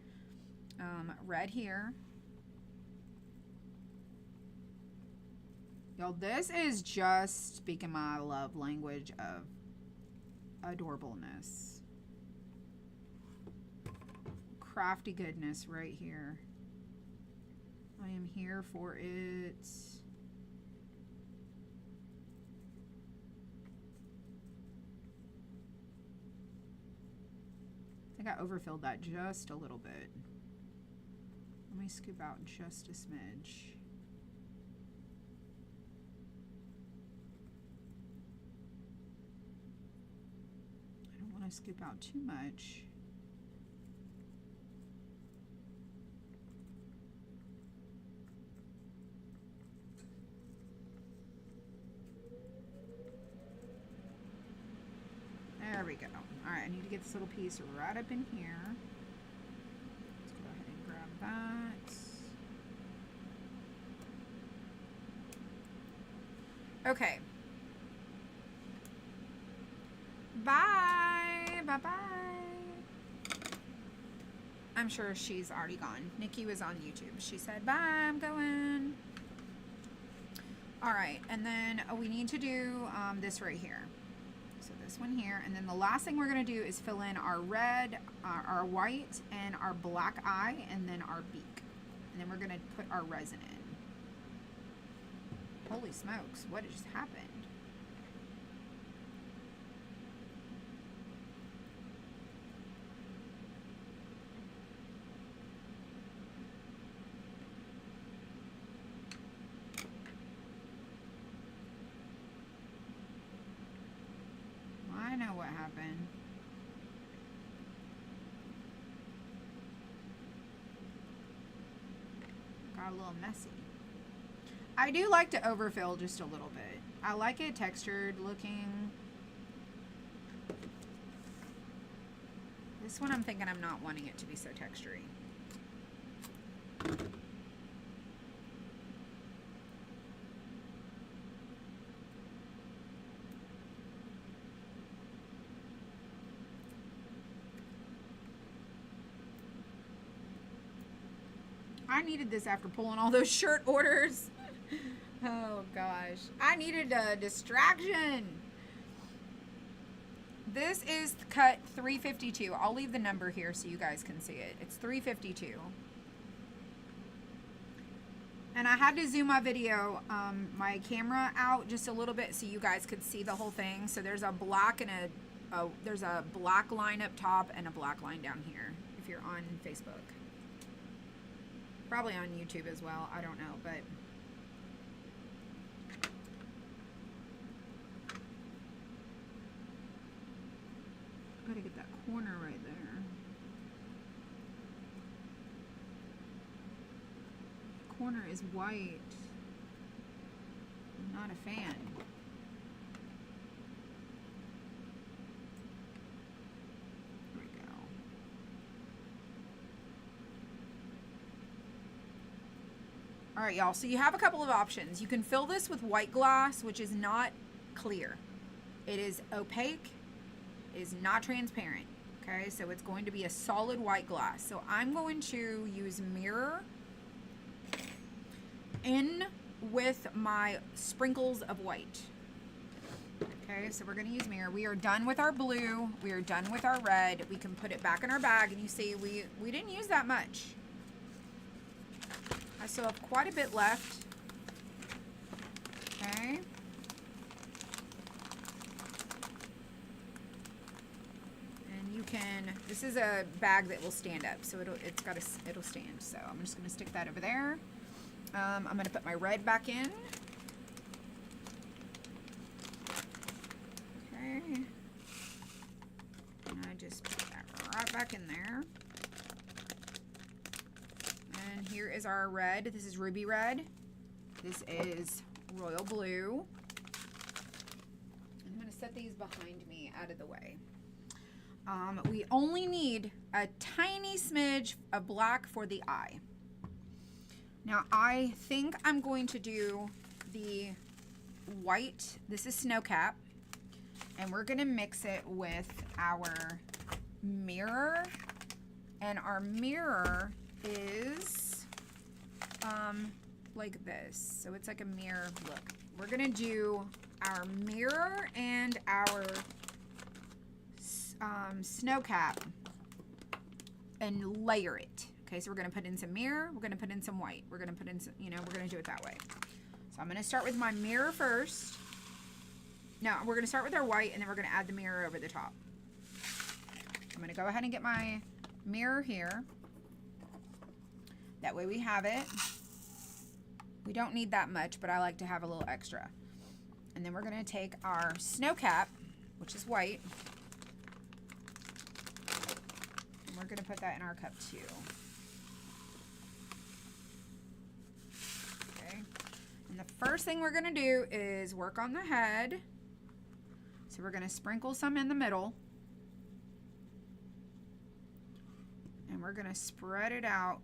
[SPEAKER 1] red here. Y'all, this is just speaking my love language of adorableness. Crafty goodness right here. I am here for it. I think I overfilled that just a little bit. Let me scoop out just a smidge. I don't want to scoop out too much. There we go. All right, I need to get this little piece right up in here. Let's go ahead and grab that. Okay. Bye. Bye-bye. I'm sure she's already gone. Nikki was on YouTube. She said, bye, I'm going. All right, and then we need to do this right here. This one here, and then the last thing we're going to do is fill in our red, our white, and our black eye, and then our beak. And then we're going to put our resin in. Holy smokes, what just happened? got a little messy. I do like to overfill just a little bit. I like it textured looking. This one I'm thinking I'm not wanting it to be so textury. I needed this after pulling all those shirt orders. Oh gosh. I needed a distraction. This is cut 352. I'll leave the number here so you guys can see it. It's 352. And I had to zoom my video, my camera out just a little bit so you guys could see the whole thing. So there's a black and there's a black line up top and a black line down here if you're on Facebook. Probably on YouTube as well. I don't know, but gotta get that corner right there. The corner is white. I'm not a fan. There we go. All right, y'all. So you have a couple of options. You can fill this with white glass, which is not clear. It is opaque. Is not transparent. Okay, so it's going to be a solid white glass. So I'm going to use mirror in with my sprinkles of white. Okay, so we're going to use mirror. We are done with our blue. We are done with our red. We can put it back in our bag, and you see we didn't use that much. I still have quite a bit left. Okay. This is a bag that will stand up, so it'll stand. So I'm just gonna stick that over there. I'm gonna put my red back in. Okay, and I just put that right back in there. And here is our red. This is ruby red. This is royal blue. I'm gonna set these behind me out of the way. We only need a tiny smidge of black for the eye. Now I think I'm going to do the white. This is snow cap, and we're gonna mix it with our mirror, and our mirror is like this. So it's like a mirror look. We're gonna do our mirror and our snow cap and layer it. Okay, so we're gonna put in some mirror, we're gonna put in some white, we're gonna put in some, we're gonna do it that way. So I'm gonna start with my mirror first. No, we're gonna start with our white, and then we're gonna add the mirror over the top. I'm gonna go ahead and get my mirror here. That way we have it. We don't need that much, but I like to have a little extra. And then we're gonna take our snow cap, which is white, and we're gonna put that in our cup too. Okay. And the first thing we're gonna do is work on the head. So we're gonna sprinkle some in the middle. And we're gonna spread it out.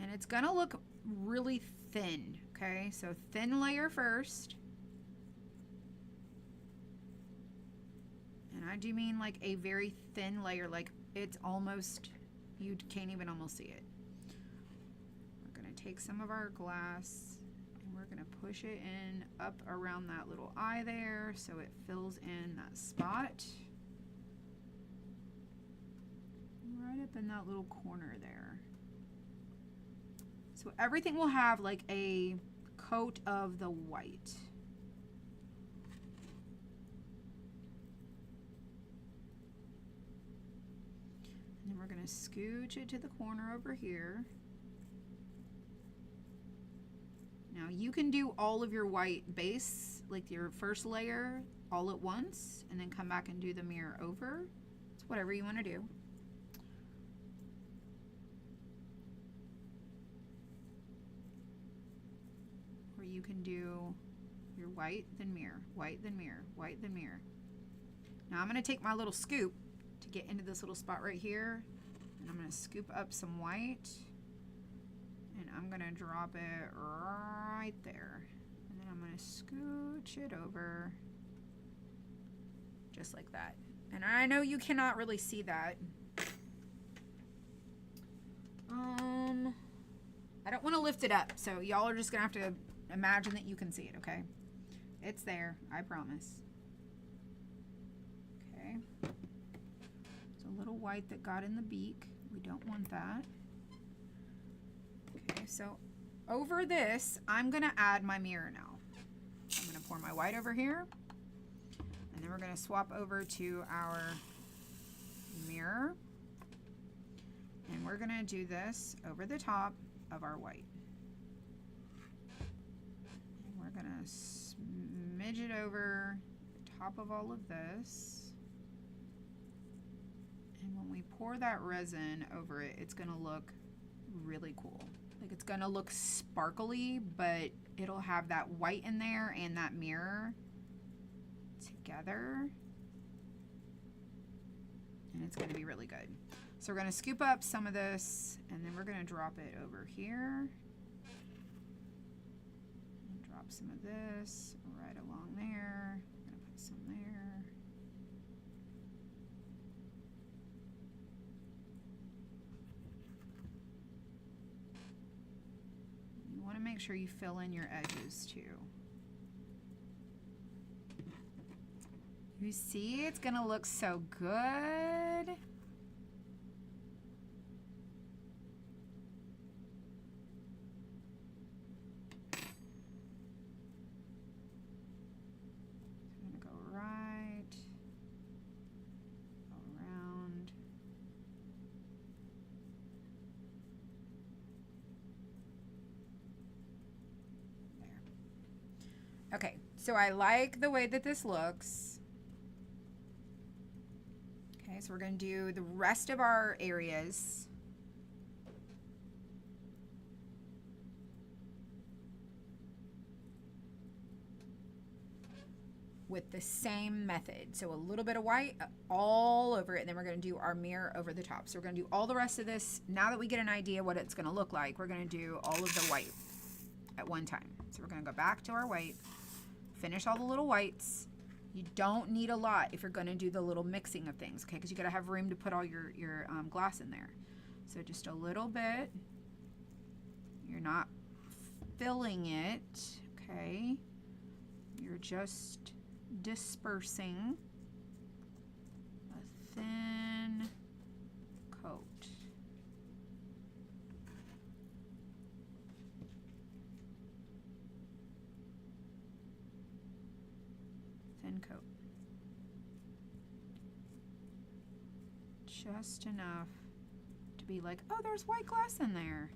[SPEAKER 1] And it's gonna look really thin, okay? So thin layer first. And I do mean like a very thin layer, like it's almost, you can't even almost see it. We're gonna take some of our glass and we're gonna push it in up around that little eye there so it fills in that spot. Right up in that little corner there. So everything will have like a coat of the white. And then we're going to scooch it to the corner over here. Now you can do all of your white base, like your first layer, all at once, and then come back and do the mirror over. It's whatever you want to do. you can do your white, then mirror, white, then mirror, white, then mirror. Now I'm going to take my little scoop to get into this little spot right here, and I'm going to scoop up some white, and I'm going to drop it right there. And then I'm going to scooch it over just like that. And I know you cannot really see that. I don't want to lift it up, so y'all are just going to have to imagine that you can see it, okay? It's there, I promise. Okay. There's a little white that got in the beak. We don't want that. Okay, so over this, I'm going to add my mirror now. I'm going to pour my white over here. And then we're going to swap over to our mirror. And we're going to do this over the top of our white. And we're going to smidge it over the top of all of this. And when we pour that resin over it, it's going to look really cool. Like, it's going to look sparkly, but it'll have that white in there and that mirror together. And it's going to be really good. So we're going to scoop up some of this, and then we're going to drop it over here. And drop some of this right along there. I'm going to put some there. You want to make sure you fill in your edges too. You see, it's going to look so good. Okay, so I like the way that this looks. Okay, so we're going to do the rest of our areas. With the same method. So a little bit of white all over it, and then we're going to do our mirror over the top. So we're going to do all the rest of this. Now that we get an idea what it's going to look like, we're going to do all of the white at one time. So we're going to go back to our white. Finish all the little whites. You don't need a lot if you're going to do the little mixing of things, okay? Because you got to have room to put all your glass in there. So just a little bit. You're not filling it, okay? You're just dispersing a thin coat. Thin coat. Just enough to be like, oh, there's white glass in there.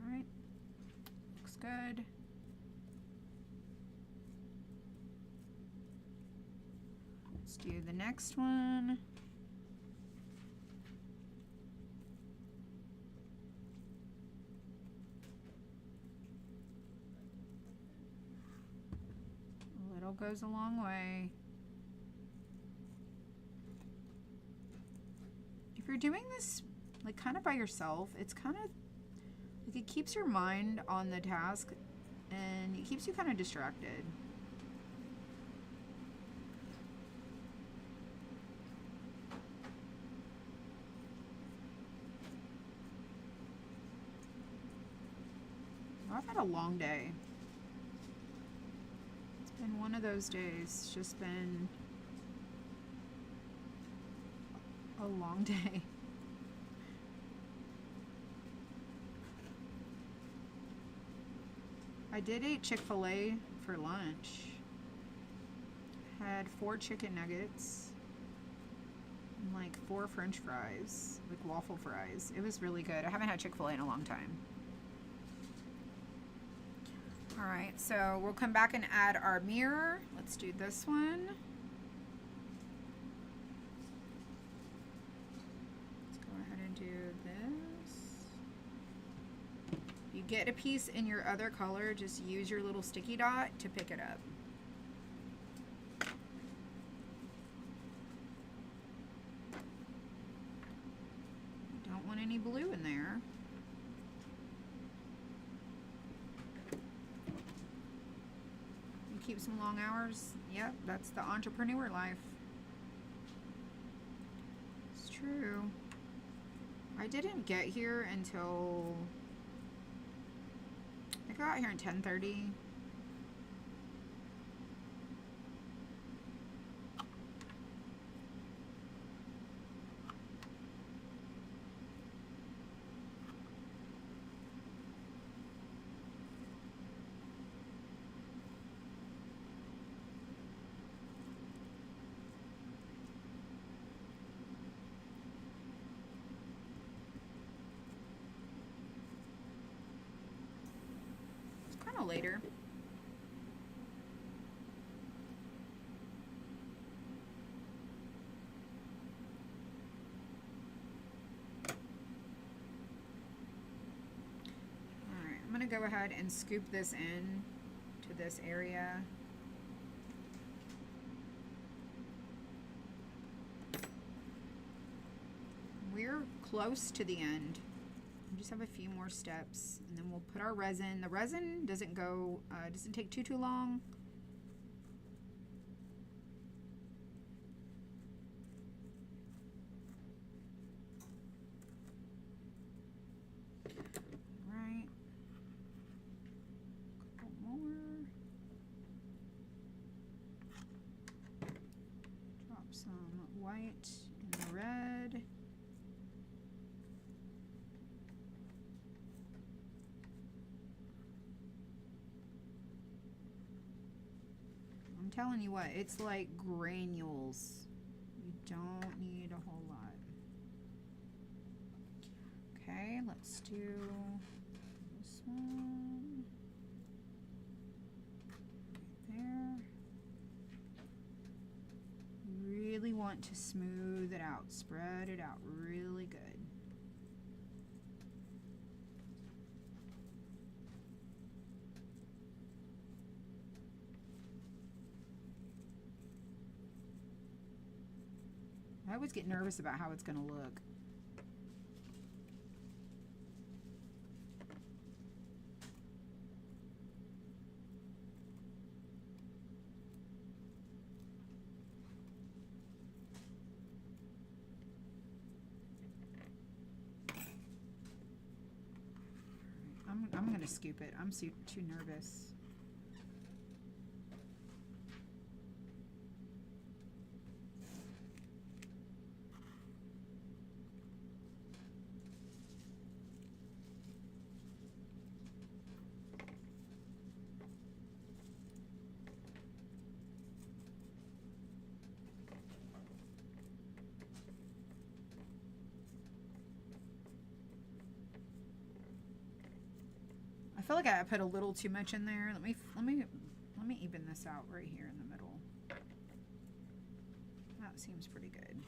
[SPEAKER 1] All right, looks good. Let's do the next one. Goes a long way. If you're doing this like kind of by yourself, it's kind of like it keeps your mind on the task and it keeps you kind of distracted. I've had a long day. Been one of those days. It's just been a long day. I did eat Chick-fil-A for lunch. Had 4 chicken nuggets and like 4 French fries, like waffle fries. It was really good. I haven't had Chick-fil-A in a long time. All right, so we'll come back and add our mirror. Let's do this one. Let's go ahead and do this. get a piece in your other color, just use your little sticky dot to pick it up. Don't want any blue in there. You keep some long hours. Yep, that's the entrepreneur life. It's true. I didn't get here until I got here at 10:30. Later. Alright, I'm going to go ahead and scoop this in to this area. We're close to the end. We just have a few more steps, and then we'll put our resin. The resin doesn't go, doesn't take too long. Right. A couple more. Drop some white in the red. I'm telling you what, it's like granules. You don't need a whole lot. Okay, let's do this one. Right there. Really want to smooth it out, spread it out really good. I always get nervous about how it's going to look. I'm going to scoop it. I'm too nervous. I feel like I put a little too much in there. Let me even this out right here in the middle. That seems pretty good.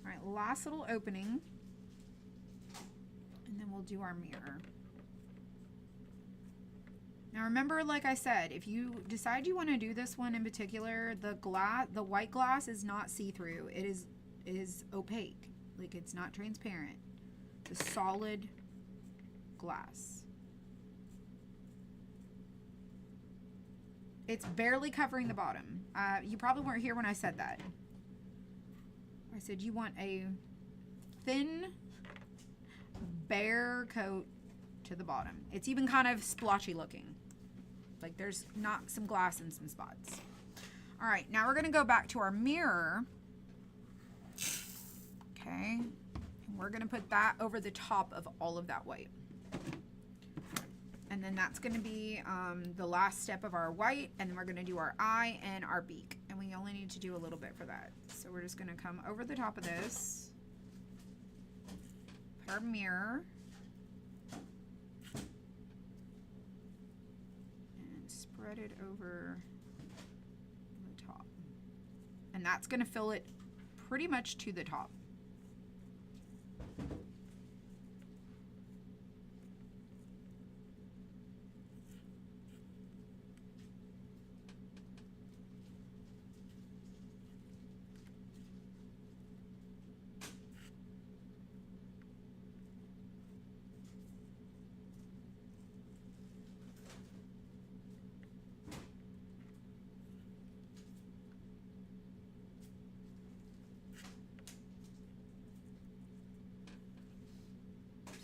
[SPEAKER 1] All right, last little opening, and then we'll do our mirror. Now remember, like I said, if you decide you want to do this one in particular, the white glass is not see-through. It is opaque. Like, it's not transparent. It's a solid glass. It's barely covering the bottom. You probably weren't here when I said that. I said you want a thin, bare coat to the bottom. It's even kind of splotchy looking. Like there's not some glass in some spots. All right, now we're gonna go back to our mirror. Okay, and we're gonna put that over the top of all of that white. And then that's going to be the last step of our white, and then we're going to do our eye and our beak, and we only need to do a little bit for that. So we're just going to come over the top of this, put our mirror, and spread it over the top. And that's going to fill it pretty much to the top.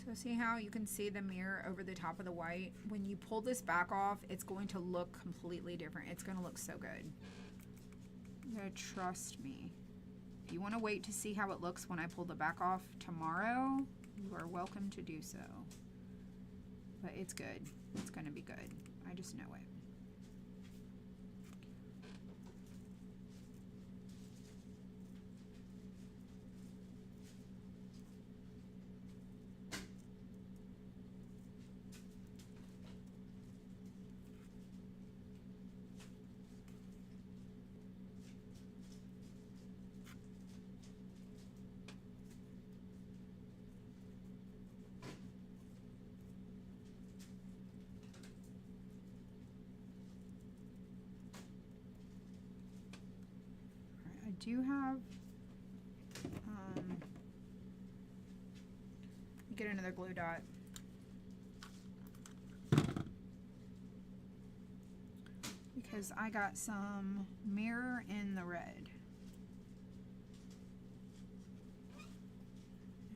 [SPEAKER 1] So see how you can see the mirror over the top of the white? When you pull this back off, it's going to look completely different. It's going to look so good. You gotta trust me. If you want to wait to see how it looks when I pull the back off tomorrow, you are welcome to do so. But it's good. It's going to be good. I just know it. I do have, get another glue dot. Because I got some mirror in the red.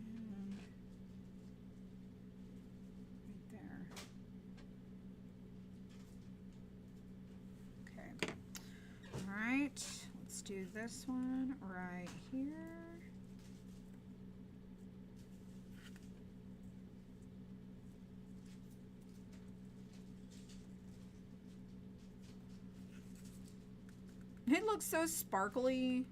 [SPEAKER 1] And right there. Okay. All right. Let's do this one right here. It looks so sparkly.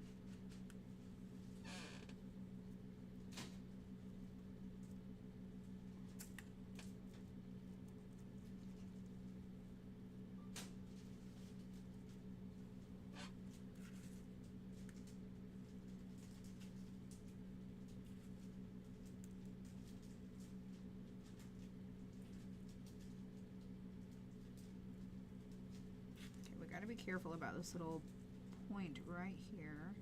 [SPEAKER 1] Okay, we gotta be careful about this little point right here.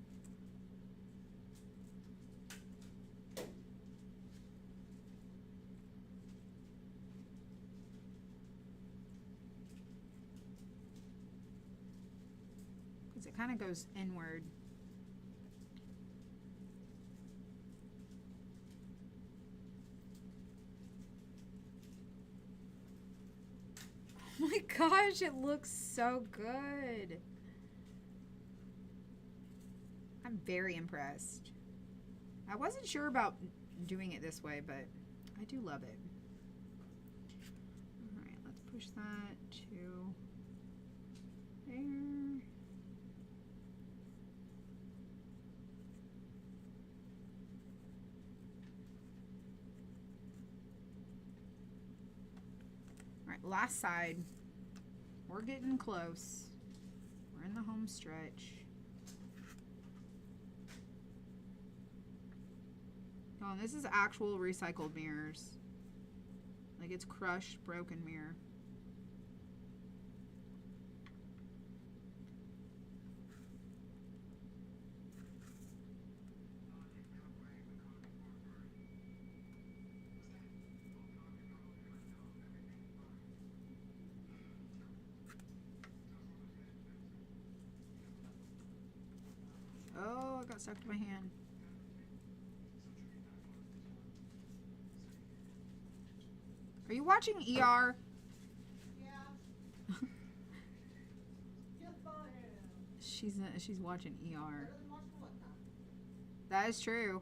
[SPEAKER 1] Because it kind of goes inward. Oh my gosh, it looks so good. I'm very impressed. I wasn't sure about doing it this way, but I do love it. All right, let's push that to there. All right, last side. We're getting close. We're in the home stretch. Oh, and this is actual recycled mirrors. Like it's crushed, broken mirror. Oh, it got stuck to my hand. Are you watching ER? Yeah. She's watching ER. That is true.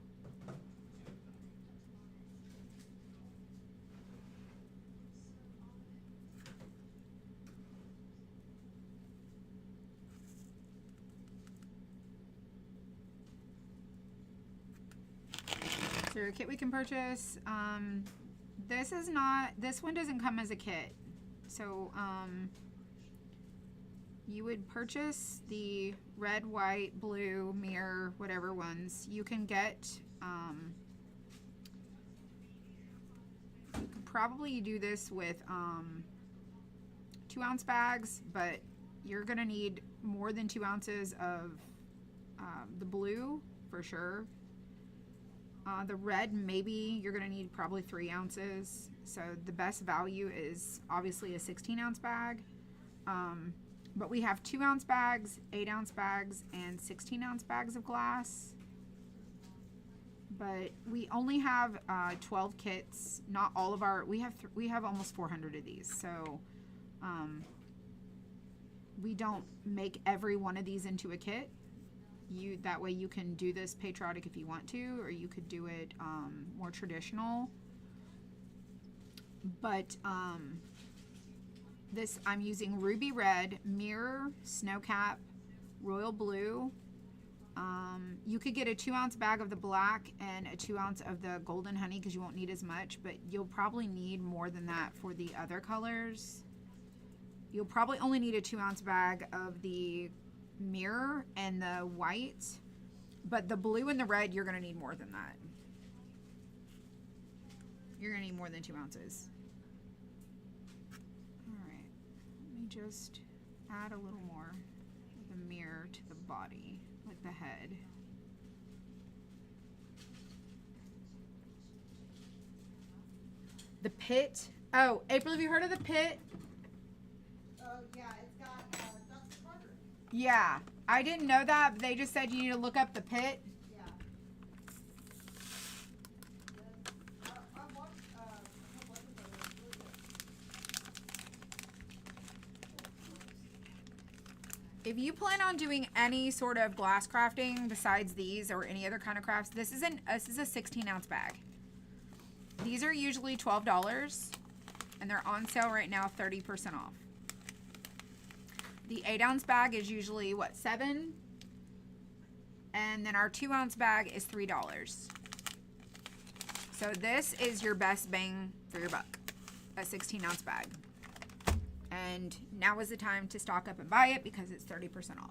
[SPEAKER 1] So a kit we can purchase. This one doesn't come as a kit. So you would purchase the red, white, blue, mirror, whatever ones. You can get, you could probably do this with 2-ounce bags, but you're gonna need more than 2 ounces of the blue for sure. The red, maybe you're gonna need probably 3 ounces. So the best value is obviously a 16-ounce bag. But we have 2-ounce bags, 8-ounce bags, and 16-ounce bags of glass. but we only have 12 kits. Not all of our, we have almost 400 of these, so we don't make every one of these into a kit. That way you can do this patriotic if you want to, or you could do it more traditional. But this, I'm using ruby red, mirror, snowcap, royal blue. You could get a 2-ounce bag of the black and a 2-ounce of the golden honey because you won't need as much, but you'll probably need more than that for the other colors. You'll probably only need a 2-ounce bag of the mirror and the white, but the blue and the red, you're going to need more than that. You're going to need more than 2 ounces. All right, let me just add a little more of the mirror to the body, like the head. The pit. Oh, April, have you heard of the pit?
[SPEAKER 2] Yeah, it's got ducks covered.
[SPEAKER 1] Yeah, I didn't know that, but they just said you need to look up the pit.
[SPEAKER 2] Yeah. I watched a couple episodes. It's really good.
[SPEAKER 1] If you plan on doing any sort of glass crafting besides these or any other kind of crafts, this is a 16-ounce bag. These are usually $12, and they're on sale right now, 30% off. The 8-ounce bag is usually, what, $7? And then our 2-ounce bag is $3. So this is your best bang for your buck, a 16-ounce bag. And now is the time to stock up and buy it because it's 30% off.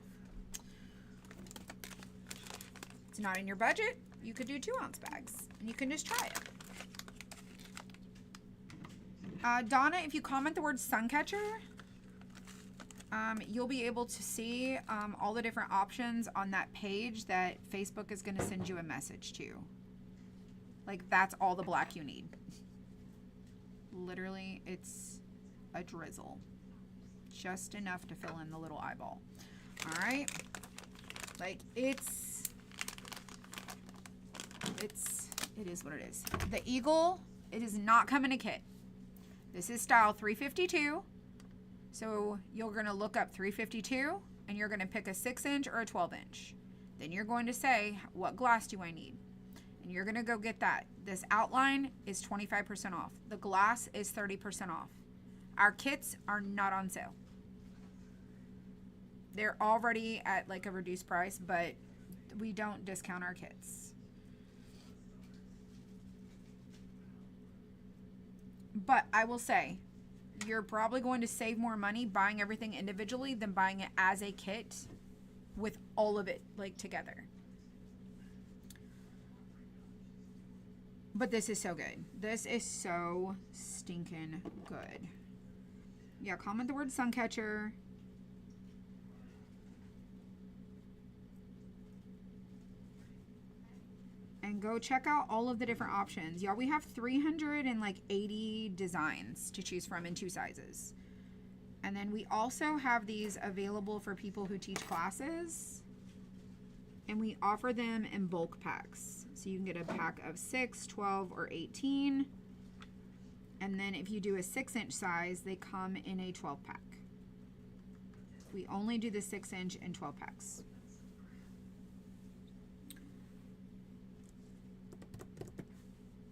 [SPEAKER 1] It's not in your budget, you could do 2-ounce bags, and you can just try it. Donna, if you comment the word Suncatcher, you'll be able to see all the different options on that page that Facebook is going to send you a message to. Like, that's all the black you need. Literally, it's a drizzle. Just enough to fill in the little eyeball. All right? Like, it is what it is. The eagle, it does not come in a kit. This is style 352. So you're going to look up 352 and you're going to pick a 6-inch or a 12-inch. Then you're going to say, what glass do I need? And you're going to go get that. This outline is 25% off. The glass is 30% off. Our kits are not on sale. They're already at like a reduced price, but we don't discount our kits. But I will say, you're probably going to save more money buying everything individually than buying it as a kit with all of it like together. But this is so good. This is so stinking good. Yeah, comment the word Suncatcher. And go check out all of the different options. Y'all, we have 380 designs to choose from in 2 sizes. And then we also have these available for people who teach classes. And we offer them in bulk packs. So you can get a pack of 6, 12, or 18. And then if you do a 6-inch size, they come in a 12-pack. We only do the 6-inch in 12 packs.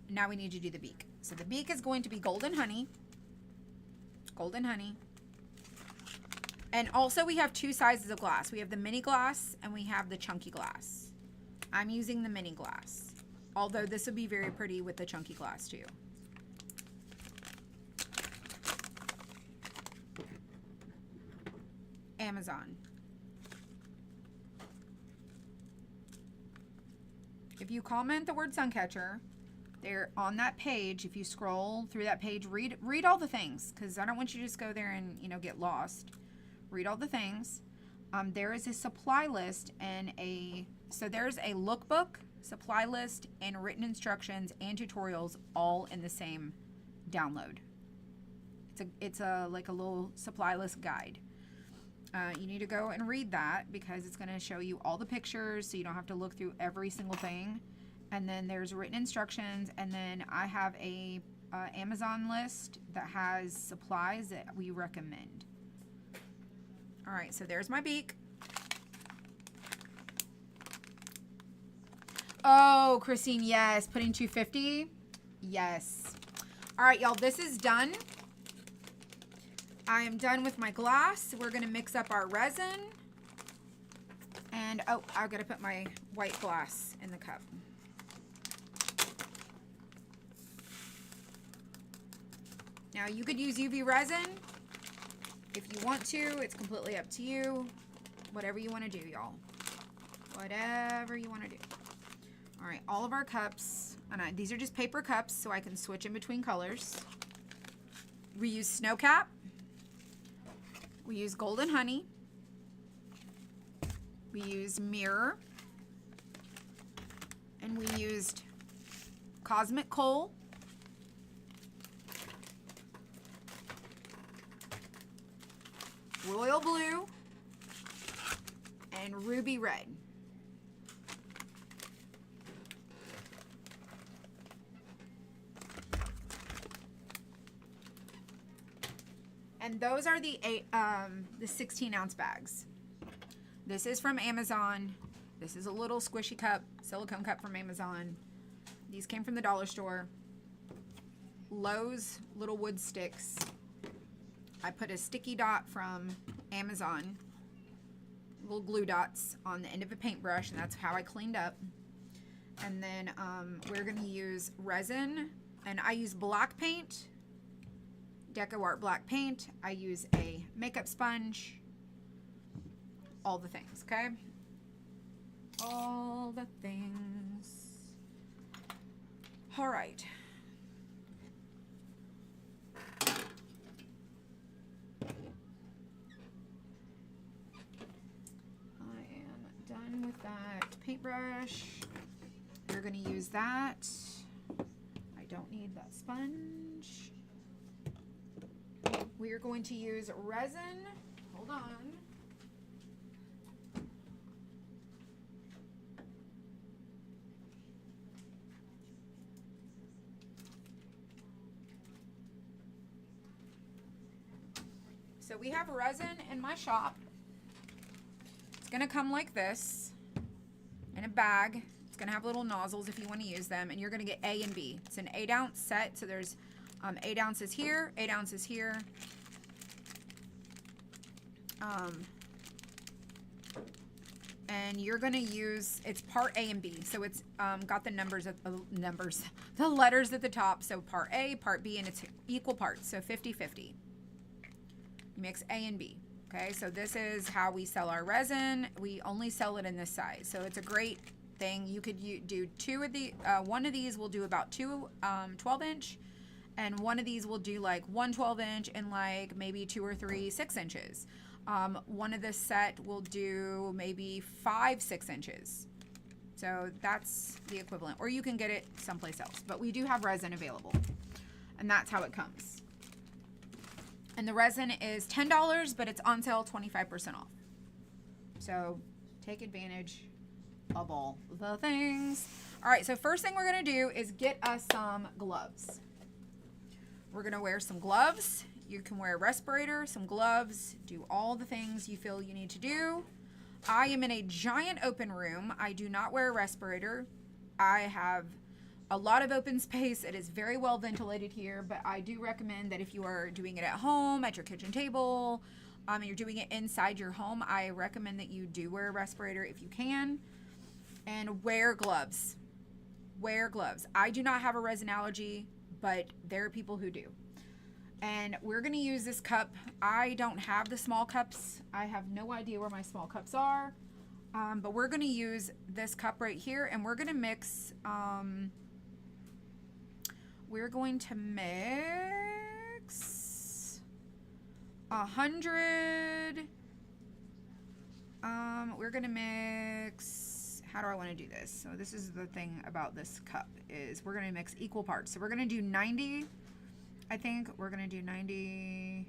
[SPEAKER 1] Now we need to do the beak. So the beak is going to be golden honey. Golden honey. And also we have 2 sizes of glass. We have the mini glass and we have the chunky glass. I'm using the mini glass. Although this would be very pretty with the chunky glass too. Amazon. If you comment the word Suncatcher, they're on that page. If you scroll through that page, read all the things, because I don't want you to just go there and get lost. Read all the things. There is a supply list and so there's a lookbook, supply list, and written instructions and tutorials all in the same download. It's like a little supply list guide. You need to go and read that because it's going to show you all the pictures, so you don't have to look through every single thing. And then there's written instructions, and then I have a Amazon list that has supplies that we recommend. All right, so there's my beak. Oh, Christine, yes, putting 250. Yes. All right, y'all, this is done. I am done with my glass. We're gonna mix up our resin. And, oh, I've gotta put my white glass in the cup. Now, you could use UV resin if you want to. It's completely up to you. Whatever you want to do, y'all. Whatever you want to do. All right, all of our cups. And these are just paper cups, so I can switch in between colors. We use Snow Cap. We use Golden Honey. We used Mirror. And we used Cosmic Coal. Royal Blue, and Ruby Red. And those are the 16-ounce bags. This is from Amazon. This is a little squishy cup, silicone cup from Amazon. These came from the dollar store. Lowe's little wood sticks. I put a sticky dot from Amazon, little glue dots on the end of a paintbrush, and that's how I cleaned up. And then we're going to use resin, and I use black paint, Deco Art black paint. I use a makeup sponge, all the things, okay? All the things. All right. With that paintbrush, we're going to use that. I don't need that sponge. We are going to use resin. Hold on. So we have resin in my shop. It's going to come like this in a bag. It's going to have little nozzles if you want to use them, and you're going to get A and B. It's an 8-ounce set, so there's 8 ounces here, 8 ounces here. And you're going to use, it's part A and B, so it's got the the letters at the top. So part A, part B, and it's equal parts, so 50-50. Mix A and B. Okay, so this is how we sell our resin. We only sell it in this size, so it's a great thing. You could do two of the, one of these will do about two 12-inch, and one of these will do like one 12-inch and like maybe 2 or 3 6-inches. One of this set will do maybe 5 6-inches. So that's the equivalent, or you can get it someplace else. But we do have resin available, and that's how it comes. And the resin is $10, but it's on sale 25% off. So take advantage of all the things. All right, so first thing we're gonna do is get us some gloves. We're gonna wear some gloves. You can wear a respirator, some gloves, do all the things you feel you need to do. I am in a giant open room. I do not wear a respirator. I have a lot of open space. It is very well ventilated here, but I do recommend that if you are doing it at home, at your kitchen table, and you're doing it inside your home, I recommend that you do wear a respirator if you can, and wear gloves. Wear gloves. I do not have a resin allergy, but there are people who do. And we're gonna use this cup. I don't have the small cups. I have no idea where my small cups are, but we're gonna use this cup right here, and we're gonna mix, we're going to mix 100, we're gonna mix, how do I want to do this? So this is the thing about this cup, is we're gonna mix equal parts. So we're gonna do 90, I think we're gonna do 90.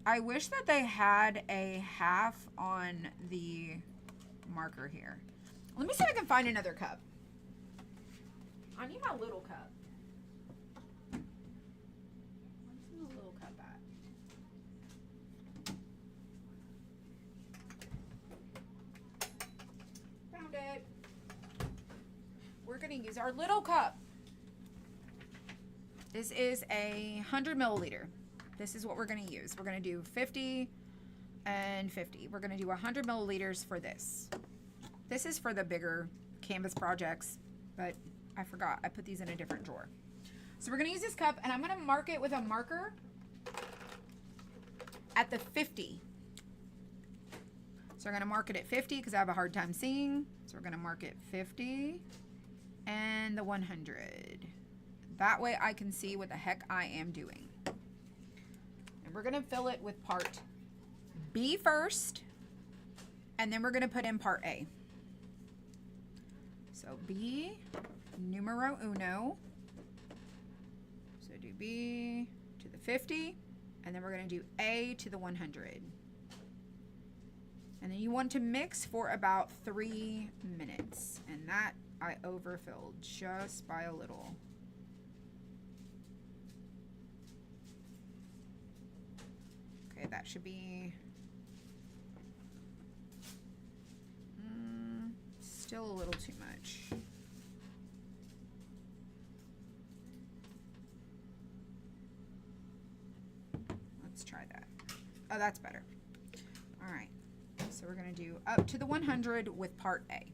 [SPEAKER 1] I wish that they had a half on the marker here. Let me see if I can find another cup. I need my little cup. Where's the little cup at? Found it. We're gonna use our little cup. This is 100 milliliter. This is what we're gonna use. We're gonna do 50 and 50. We're gonna do 100 milliliters for this. This is for the bigger canvas projects, but I forgot. I put these in a different drawer. So we're gonna use this cup, and I'm gonna mark it with a marker at the 50. So we're gonna mark it at 50 because I have a hard time seeing. So we're gonna mark it 50 and the 100. That way I can see what the heck I am doing. And we're gonna fill it with part B first, and then we're gonna put in part A. So B, numero uno. So do B to the 50, and then we're gonna do A to the 100. And then you want to mix for about 3 minutes. And that I overfilled just by a little. Okay, that should be still a little too much. Let's try that. Oh, that's better. All right. So we're going to do up to the 100 with part A.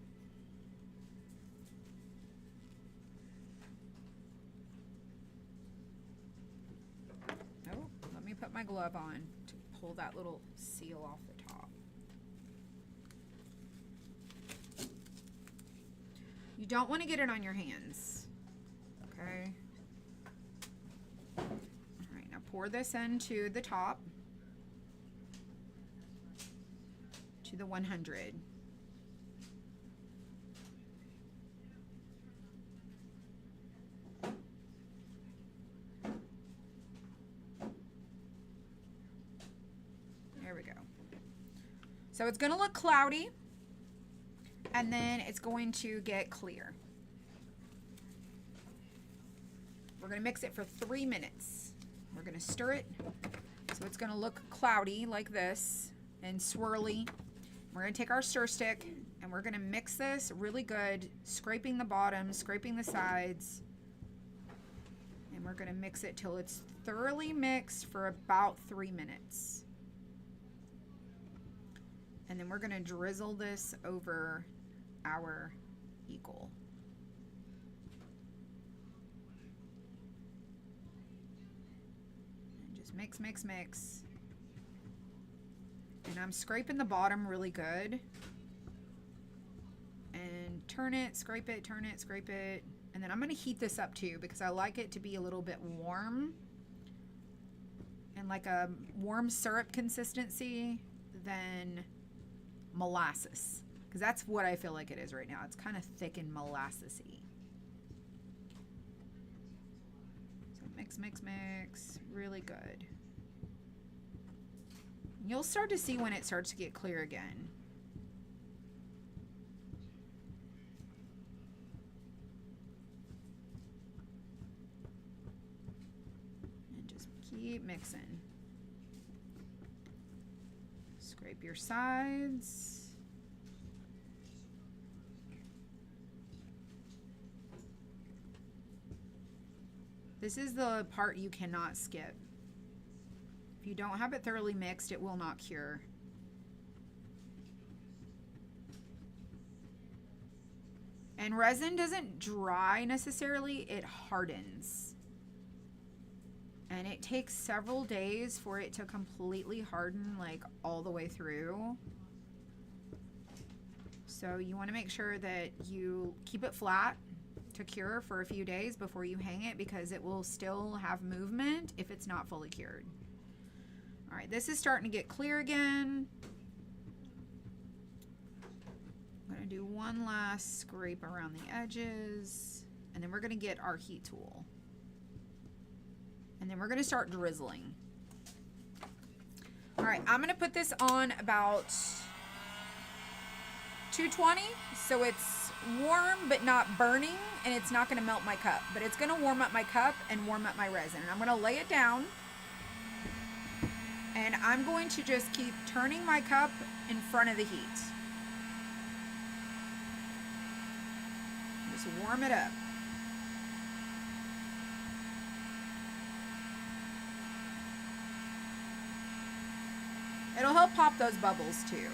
[SPEAKER 1] Oh, let me put my glove on to pull that little seal off the top. You don't want to get it on your hands. Okay. All right, now pour this into the top. To the 100. There we go. So it's going to look cloudy, and then it's going to get clear. We're going to mix it for 3 minutes. We're going to stir it so it's going to look cloudy like this and swirly. We're going to take our stir stick and we're going to mix this really good, scraping the bottom, scraping the sides. And we're going to mix it till it's thoroughly mixed for about 3 minutes. And then we're going to drizzle this over our eagle. And just mix, mix, mix. And I'm scraping the bottom really good. And turn it, scrape it, turn it, scrape it. And then I'm going to heat this up too because I like it to be a little bit warm. And like a warm syrup consistency than molasses. Because that's what I feel like it is right now. It's kind of thick and molassesy. So mix, mix, mix. Really good. You'll start to see when it starts to get clear again. And just keep mixing. Scrape your sides. This is the part you cannot skip. If you don't have it thoroughly mixed, it will not cure. And resin doesn't dry necessarily, it hardens. And it takes several days for it to completely harden, like all the way through. So you want to make sure that you keep it flat to cure for a few days before you hang it because it will still have movement if it's not fully cured. All right, this is starting to get clear again. I'm going to do one last scrape around the edges, and then we're going to get our heat tool. And then we're going to start drizzling. right, I'm gonna put this on about 220, so it's warm but not burning, and it's not gonna melt my cup, but it's gonna warm up my cup and warm up my resin. And I'm gonna lay it down, and I'm going to just keep turning my cup in front of the heat. Just warm it up. It'll help pop those bubbles too.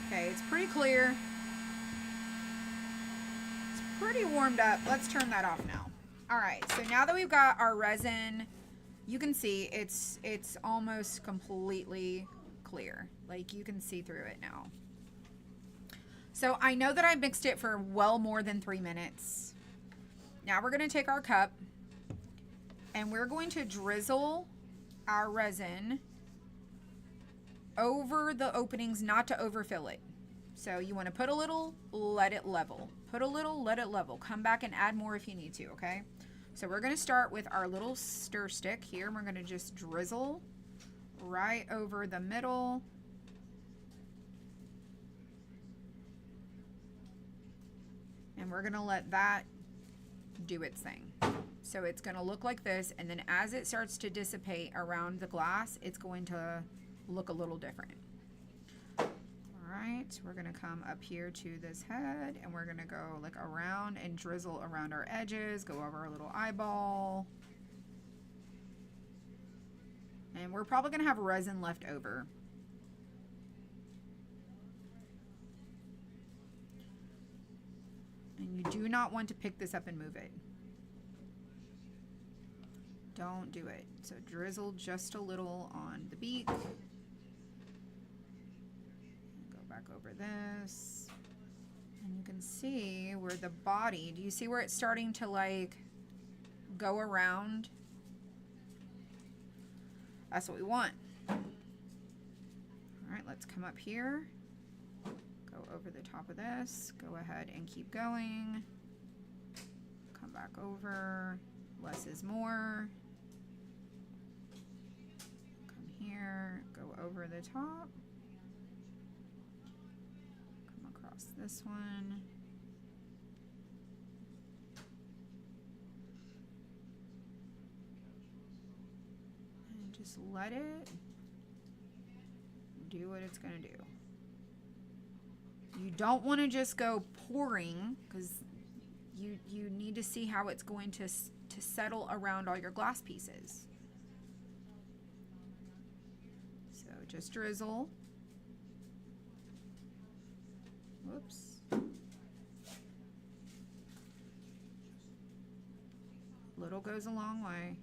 [SPEAKER 1] Okay, it's pretty clear. It's pretty warmed up. Let's turn that off now. All right, so now that we've got our resin, you can see it's almost completely clear. Like, you can see through it now. So I know that I mixed it for well more than 3 minutes. Now we're gonna take our cup and we're going to drizzle our resin over the openings, not to overfill it. So you want to put a little, let it level. Put a little, let it level. Come back and add more if you need to, okay? So we're going to start with our little stir stick here. We're going to just drizzle right over the middle. And we're going to let that do its thing. So it's going to look like this, and then as it starts to dissipate around the glass, it's going to look a little different. All right, we're gonna come up here to this head, and we're gonna go like around and drizzle around our edges, go over our little eyeball. And we're probably gonna have resin left over. And you do not want to pick this up and move it. Don't do it. So drizzle just a little on the beak. Back over this, and you can see where the body, do you see where it's starting to like go around? That's what we want. All right, let's come up here, go over the top of this, go ahead and keep going, come back over, less is more, come here, go over the top, this one, and just let it do what it's gonna do. You don't want to just go pouring, because you need to see how it's going to settle around all your glass pieces. So just drizzle. Whoops. Little goes a long way.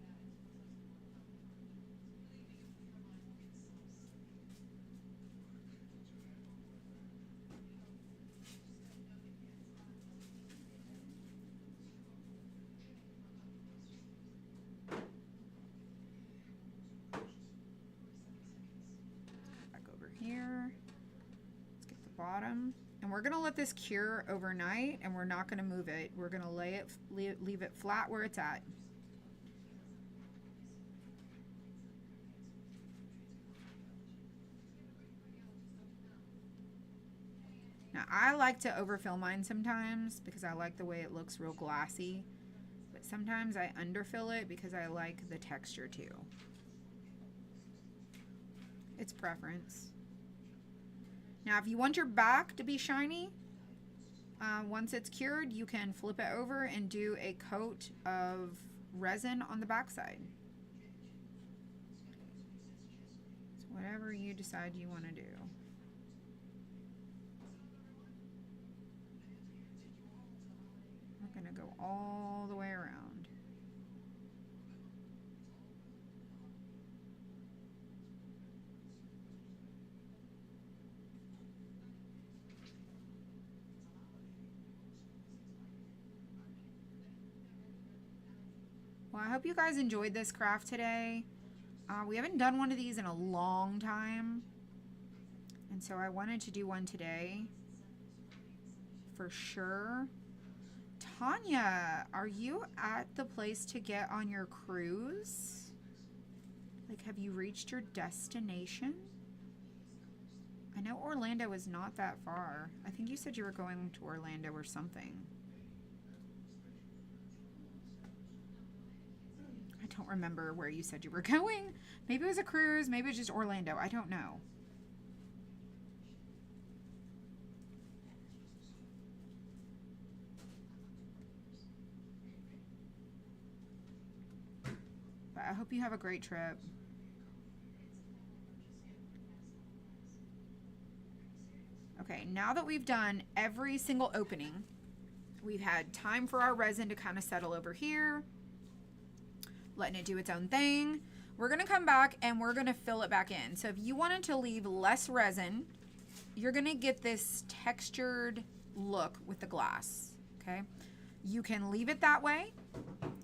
[SPEAKER 1] Back over here. Let's get the bottom. And we're gonna let this cure overnight, and we're not gonna move it. We're gonna leave it flat where it's at. Now I like to overfill mine sometimes because I like the way it looks real glassy, but sometimes I underfill it because I like the texture too. It's preference. Now, if you want your back to be shiny, once it's cured, you can flip it over and do a coat of resin on the back side. So whatever you decide you want to do. We're going to go all the way around. I hope you guys enjoyed this craft today. We haven't done one of these in a long time, and so I wanted to do one today for sure. Tanya, are you at the place to get on your cruise? Like, have you reached your destination? I know Orlando is not that far. I think you said you were going to Orlando or something. I don't remember where you said you were going. Maybe it was a cruise, maybe it was just Orlando. I don't know. But I hope you have a great trip. Okay, now that we've done every single opening, we've had time for our resin to kind of settle over here, letting it do its own thing. We're gonna come back and we're gonna fill it back in. So if you wanted to leave less resin, you're gonna get this textured look with the glass, okay? You can leave it that way,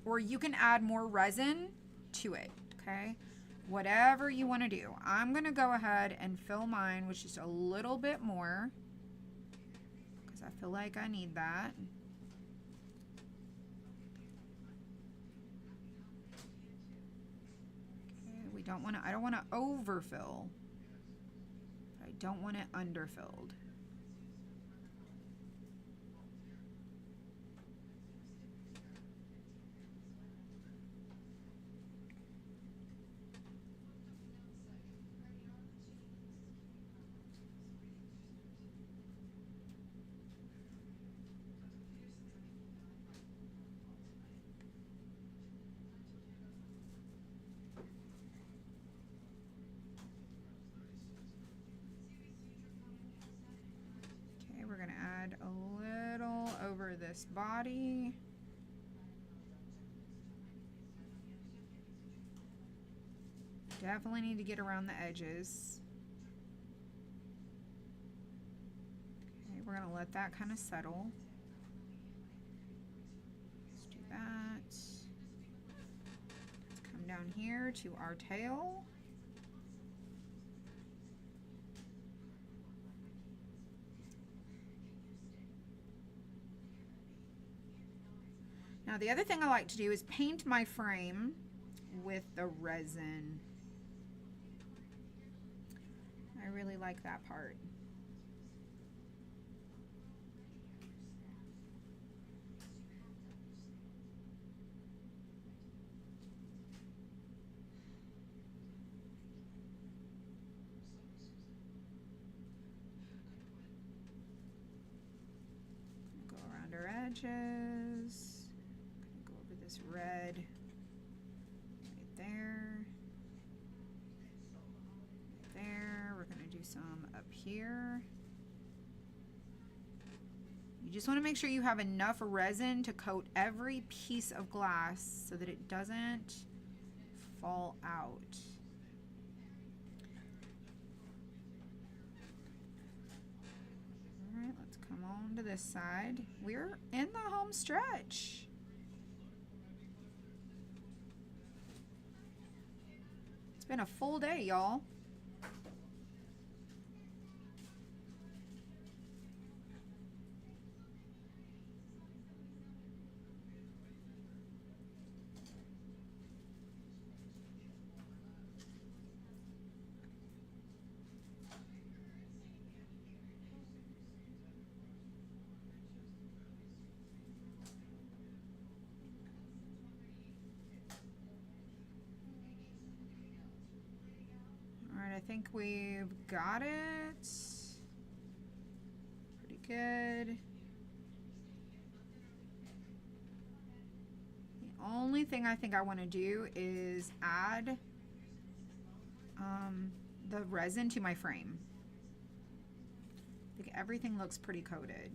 [SPEAKER 1] or you can add more resin to it, okay? Whatever you want to do. I'm going to go ahead and fill mine with just a little bit more because I feel like I need that. Okay, we don't want to, I don't want to overfill. I don't want it underfilled. We're going to add a little over this body. Definitely need to get around the edges. Okay, we're going to let that kind of settle. Let's do that. Let's come down here to our tail. Now the other thing I like to do is paint my frame with the resin. I really like that part. Go around our edges. This red right there, right there. We're going to do some up here. You just want to make sure you have enough resin to coat every piece of glass so that it doesn't fall out. All right, let's come on to this side. We're in the home stretch. Been a full day, y'all. I think we've got it. Pretty good. The only thing I think I want to do is add the resin to my frame. I think everything looks pretty coated.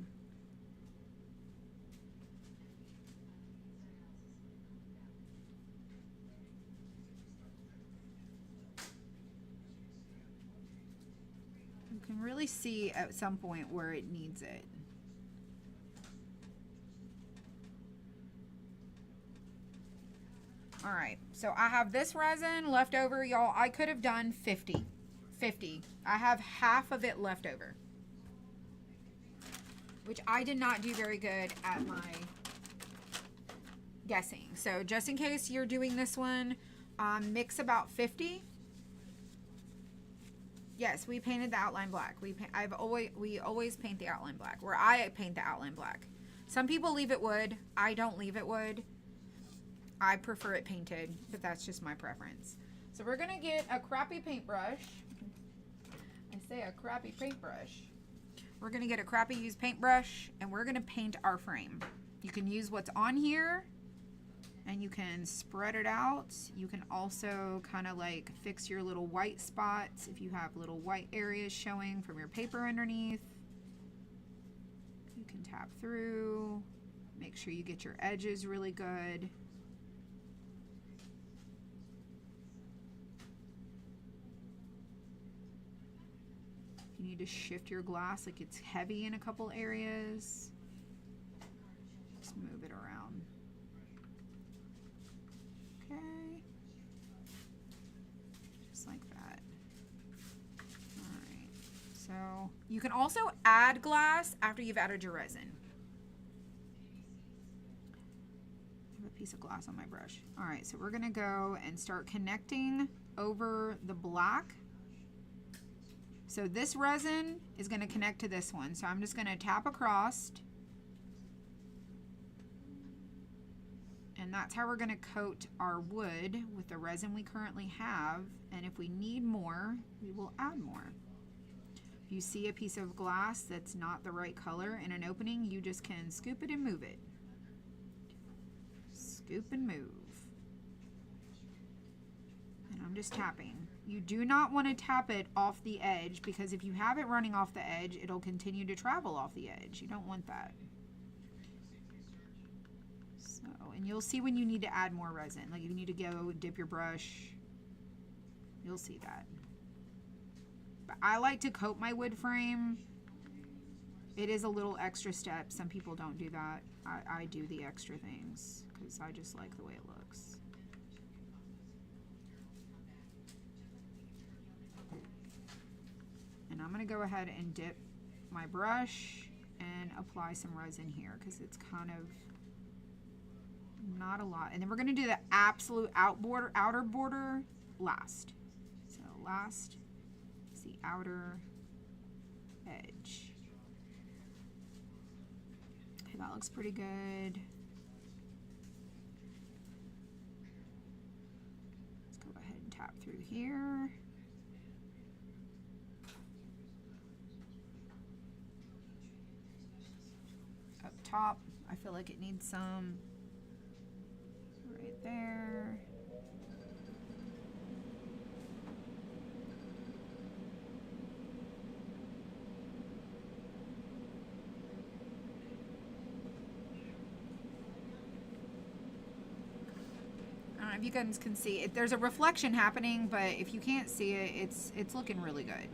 [SPEAKER 1] You can really see at some point where it needs it. All right, so I have this resin left over, y'all. I could have done 50. I have half of it left over, which I did not do very good at my guessing. So just in case you're doing this one, mix about 50. Yes, we painted the outline black. We always paint the outline black, or I paint the outline black. Some people leave it wood. I don't leave it wood. I prefer it painted, but that's just my preference. So we're gonna get a crappy paintbrush. I say a crappy paintbrush. We're gonna get a crappy used paintbrush, and we're gonna paint our frame. You can use what's on here, and you can spread it out. You can also kind of like fix your little white spots if you have little white areas showing from your paper underneath. You can tap through, make sure you get your edges really good. If you need to shift your glass, like it's heavy in a couple areas, just move it around. Okay, just like that. All right, so you can also add glass after you've added your resin. I have a piece of glass on my brush. All right, so we're gonna go and start connecting over the black. So this resin is gonna connect to this one. So I'm just gonna tap across. And that's how we're gonna coat our wood with the resin we currently have. And if we need more, we will add more. If you see a piece of glass that's not the right color in an opening, you just can scoop it and move it. Scoop and move. And I'm just tapping. You do not want to tap it off the edge, because if you have it running off the edge, it'll continue to travel off the edge. You don't want that. So, and you'll see when you need to add more resin. Like if you need to go dip your brush, you'll see that. But I like to coat my wood frame. It is a little extra step. Some people don't do that. I do the extra things because I just like the way it looks. And I'm going to go ahead and dip my brush and apply some resin here because it's kind of not a lot. And then we're going to do the absolute outer border last. So last is the outer edge. Okay, that looks pretty good. Let's go ahead and tap through here. Up top, I feel like it needs some right there. I don't know if you guys can see it. There's a reflection happening, but if you can't see it, it's looking really good.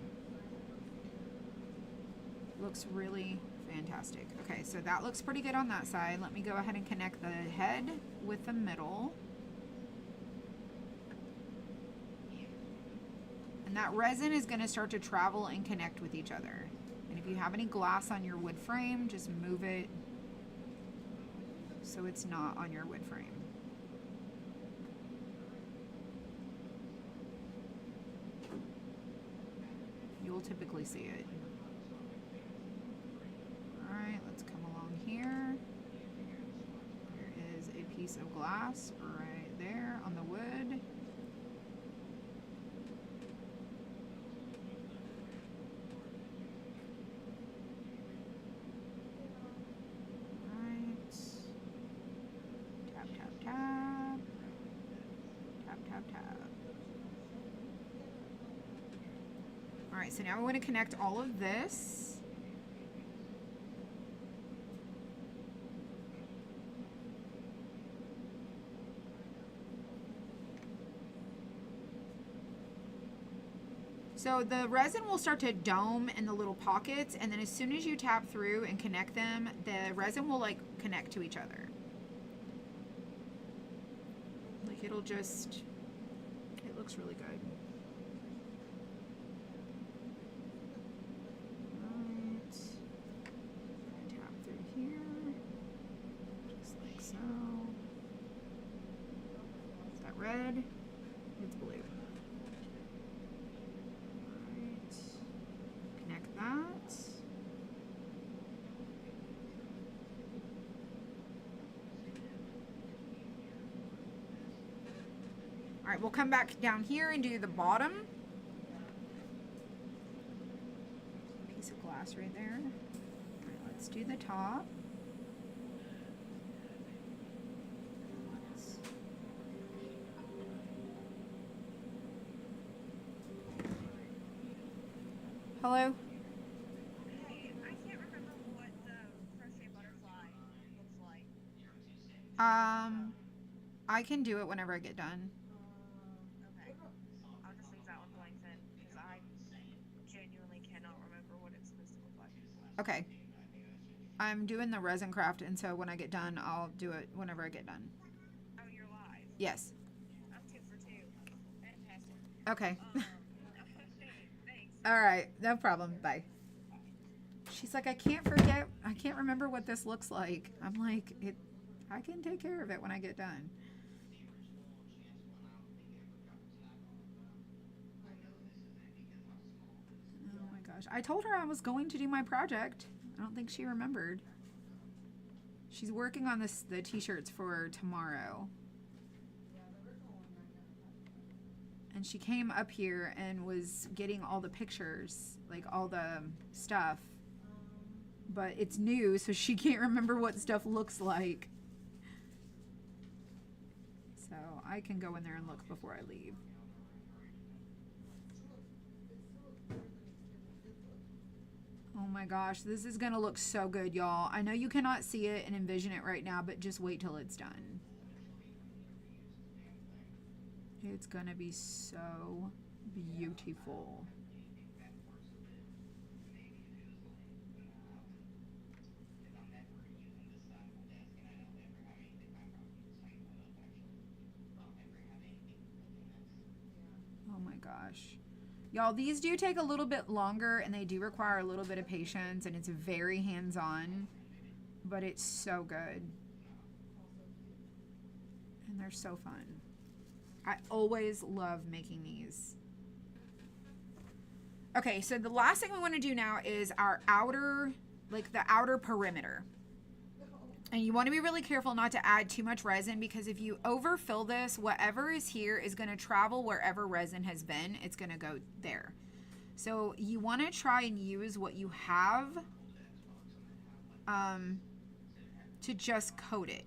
[SPEAKER 1] Looks really fantastic. Okay, so that looks pretty good on that side. Let me go ahead and connect the head with the middle. And that resin is going to start to travel and connect with each other. And if you have any glass on your wood frame, just move it so it's not on your wood frame. You will typically see it. Alright, let's come along here. There is a piece of glass right there on the wood. Alright. Tap, tap, tap. Tap, tap, tap. Alright, so now we want to connect all of this. So the resin will start to dome in the little pockets, and then as soon as you tap through and connect them, the resin will like connect to each other. Like Like it'll just, it looks really good. Right. Tap through here, just like so. Is that red? It's blue. Right. Connect that. All right, we'll come back down here and do the bottom. Piece of glass right there. All right, let's do the top. Hello?
[SPEAKER 2] Hey, I can't remember what the crochet butterfly looks like.
[SPEAKER 1] I can do it whenever I get done.
[SPEAKER 2] Okay. I'll just leave that one blank then, because I genuinely cannot remember what it's supposed to look like.
[SPEAKER 1] Okay. I'm doing the resin craft, and so when I get done, I'll do it whenever I get done.
[SPEAKER 2] Oh, you're live.
[SPEAKER 1] Yes.
[SPEAKER 2] I'm 2 for 2. Fantastic.
[SPEAKER 1] Okay.
[SPEAKER 2] Thanks.
[SPEAKER 1] All right. No problem. Bye. She's like, I can't remember what this looks like. I'm like, I can take care of it when I get done. Oh my gosh. I told her I was going to do my project. I don't think she remembered. She's working on the t-shirts for tomorrow. And she came up here and was getting all the pictures, like all the stuff. But it's new, so she can't remember what stuff looks like. So I can go in there and look before I leave. Oh my gosh, this is gonna look so good, y'all. I know you cannot see it and envision it right now, but just wait till it's done. It's gonna be so beautiful. Oh my gosh. Y'all, these do take a little bit longer and they do require a little bit of patience, and it's very hands-on, but it's so good. And they're so fun. I always love making these. Okay, so the last thing we want to do now is our outer, like the outer perimeter. And you want to be really careful not to add too much resin, because if you overfill this, whatever is here is going to travel wherever resin has been. It's going to go there. So you want to try and use what you have to just coat it.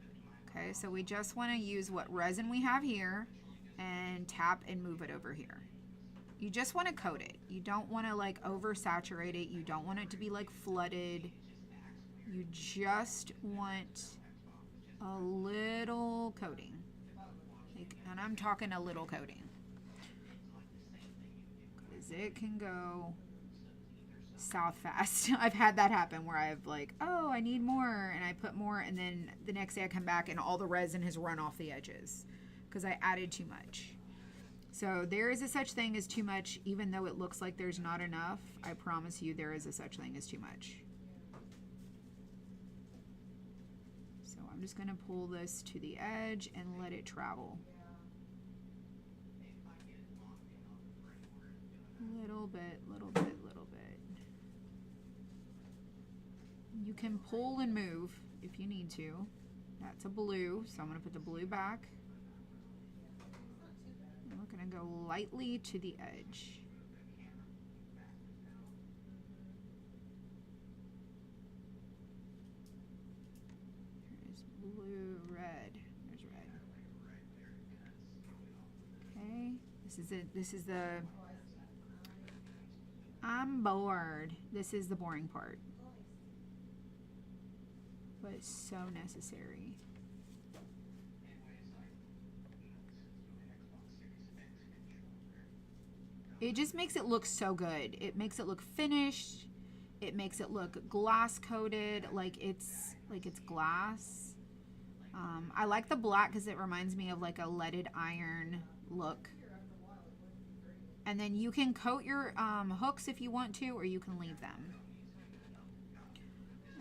[SPEAKER 1] Okay, so we just want to use what resin we have here and tap and move it over here. You just want to coat it. You don't want to like oversaturate it. You don't want it to be like flooded. You just want a little coating. Like, and I'm talking a little coating. Because it can go south fast. I've had that happen where I've like, oh, I need more. And I put more, and then the next day I come back and all the resin has run off the edges because I added too much. So there is a such thing as too much, even though it looks like there's not enough. I promise you there is a such thing as too much. So I'm just going to pull this to the edge and let it travel. Little bit, little bit, little bit. You can pull and move if you need to. That's a blue, so I'm going to put the blue back. And we're going to go lightly to the edge. There's blue, red. There's red. Okay, this is it. This is the... I'm bored. This is the boring part. But it's so necessary. It just makes it look so good. It makes it look finished. It makes it look glass coated, like it's glass. I like the black because it reminds me of like a leaded iron look. And then you can coat your hooks if you want to, or you can leave them.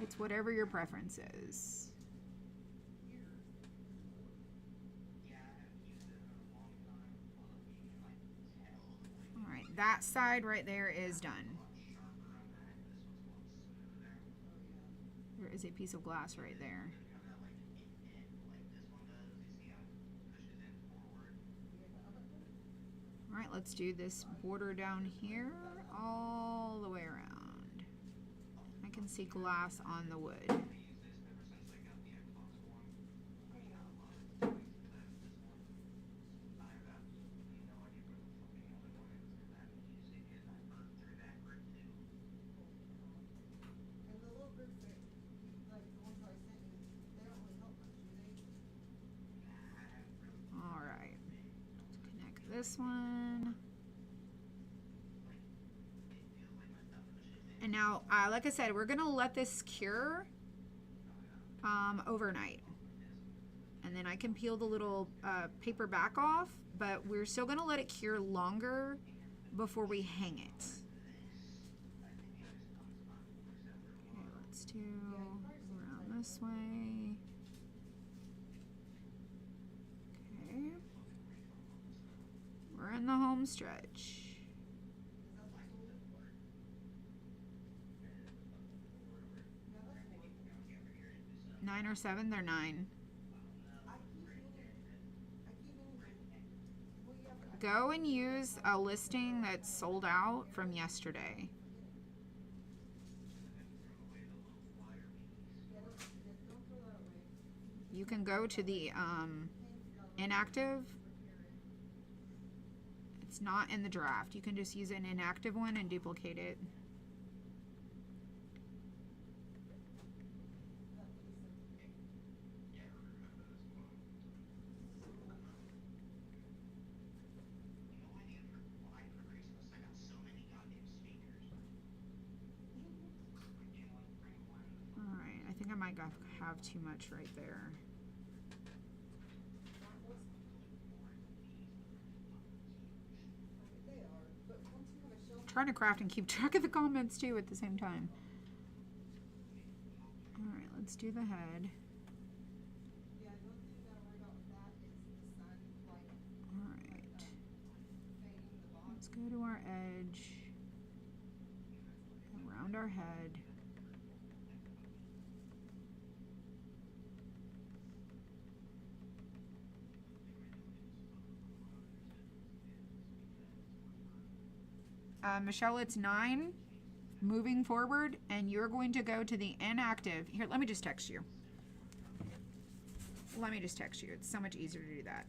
[SPEAKER 1] It's whatever your preference is. All right, that side right there is done. There is a piece of glass right there. All right, let's do this border down here all the way around. I can see glass on the wood. All right, let's connect this one. And now, like I said, we're gonna let this cure overnight. And then I can peel the little paper back off, but we're still gonna let it cure longer before we hang it. Okay, let's do around this way. Okay. We're in the home stretch. 9 or 7, they're 9. Go and use a listing that's sold out from yesterday. You can go to the inactive. It's not in the draft. You can just use an inactive one and duplicate it. I think I might have too much right there. I'm trying to craft and keep track of the comments too at the same time. All right, let's do the head. All right, let's go to our edge, around our head. Michelle, it's 9 moving forward, and you're going to go to the inactive. Here, let me just text you. It's so much easier to do that.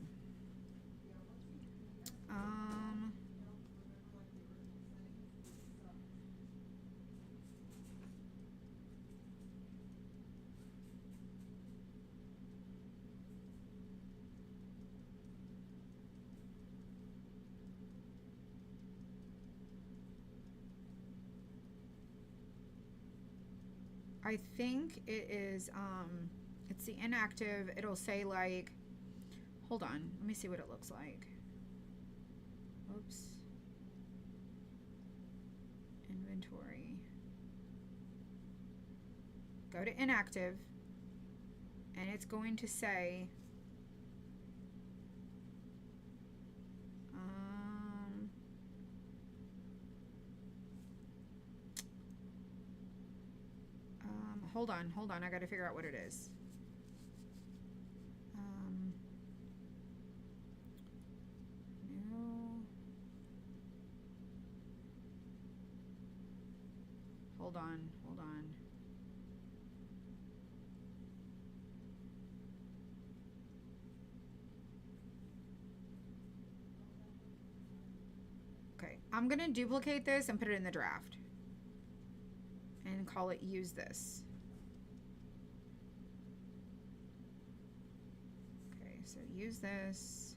[SPEAKER 1] I think it is, it's the inactive. It'll say like, hold on, let me see what it looks like. Oops. Inventory. Go to inactive, and it's going to say, hold on, I gotta figure out what it is. No. Hold on. Okay, I'm gonna duplicate this and put it in the draft and call it use this. Okay, so use this.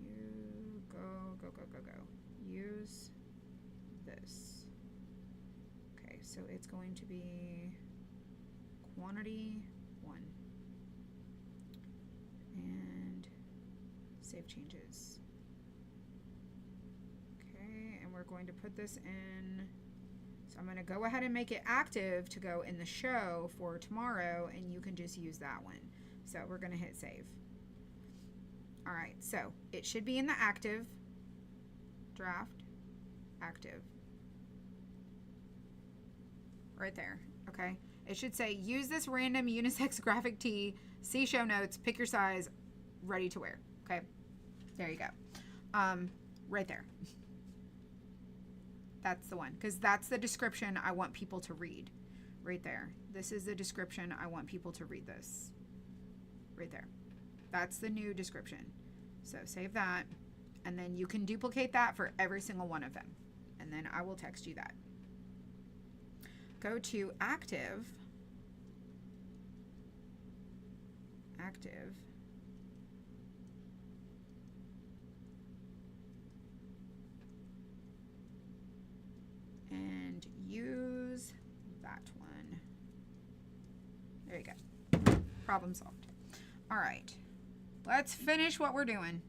[SPEAKER 1] You go. Use use this. Okay, so it's going to be quantity 1. And save changes. Okay, and we're going to put this in. So I'm going to go ahead and make it active to go in the show for tomorrow, and you can just use that one. So we're going to hit save. All right, so it should be in the active, draft, active. Right there, okay? It should say, use this random unisex graphic tee, see show notes, pick your size, ready to wear, okay? There you go. Right there. That's the one, because that's the description I want people to read. Right there. This is the description I want people to read this. Right there. That's the new description. So save that, and then you can duplicate that for every single one of them, and then I will text you that. Go to active, and use that one. There you go. Problem solved. All right, let's finish what we're doing.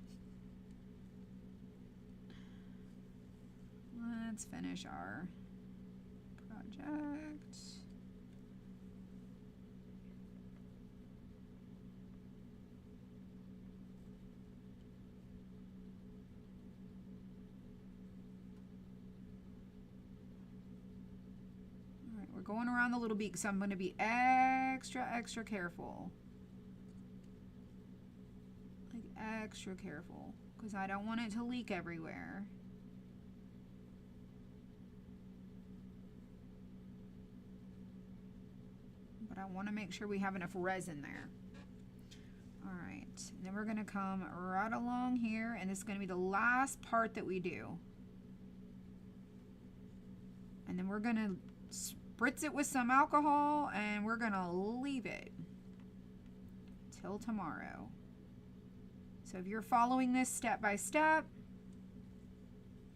[SPEAKER 1] Let's finish our project. All right, we're going around the little beak, so I'm going to be extra careful. Like extra careful, because I don't want it to leak everywhere. But I want to make sure we have enough resin there. All right, and then we're going to come right along here, and this is going to be the last part that we do. And then we're going to spritz it with some alcohol, and we're going to leave it till tomorrow. So if you're following this step by step,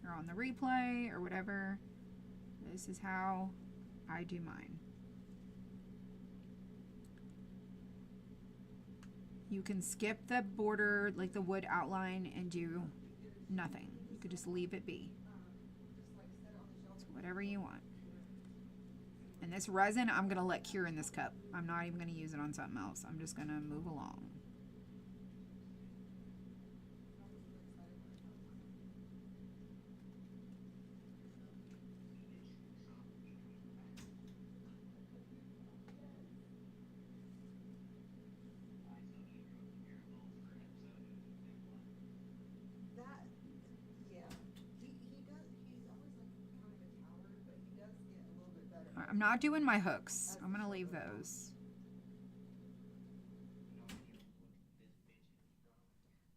[SPEAKER 1] or on the replay or whatever, this is how I do mine. You can skip the border, like the wood outline, and do nothing. You could just leave it be. It's whatever you want. And this resin, I'm going to let cure in this cup. I'm not even going to use it on something else. I'm just going to move along. I'm not doing my hooks. I'm going to leave those.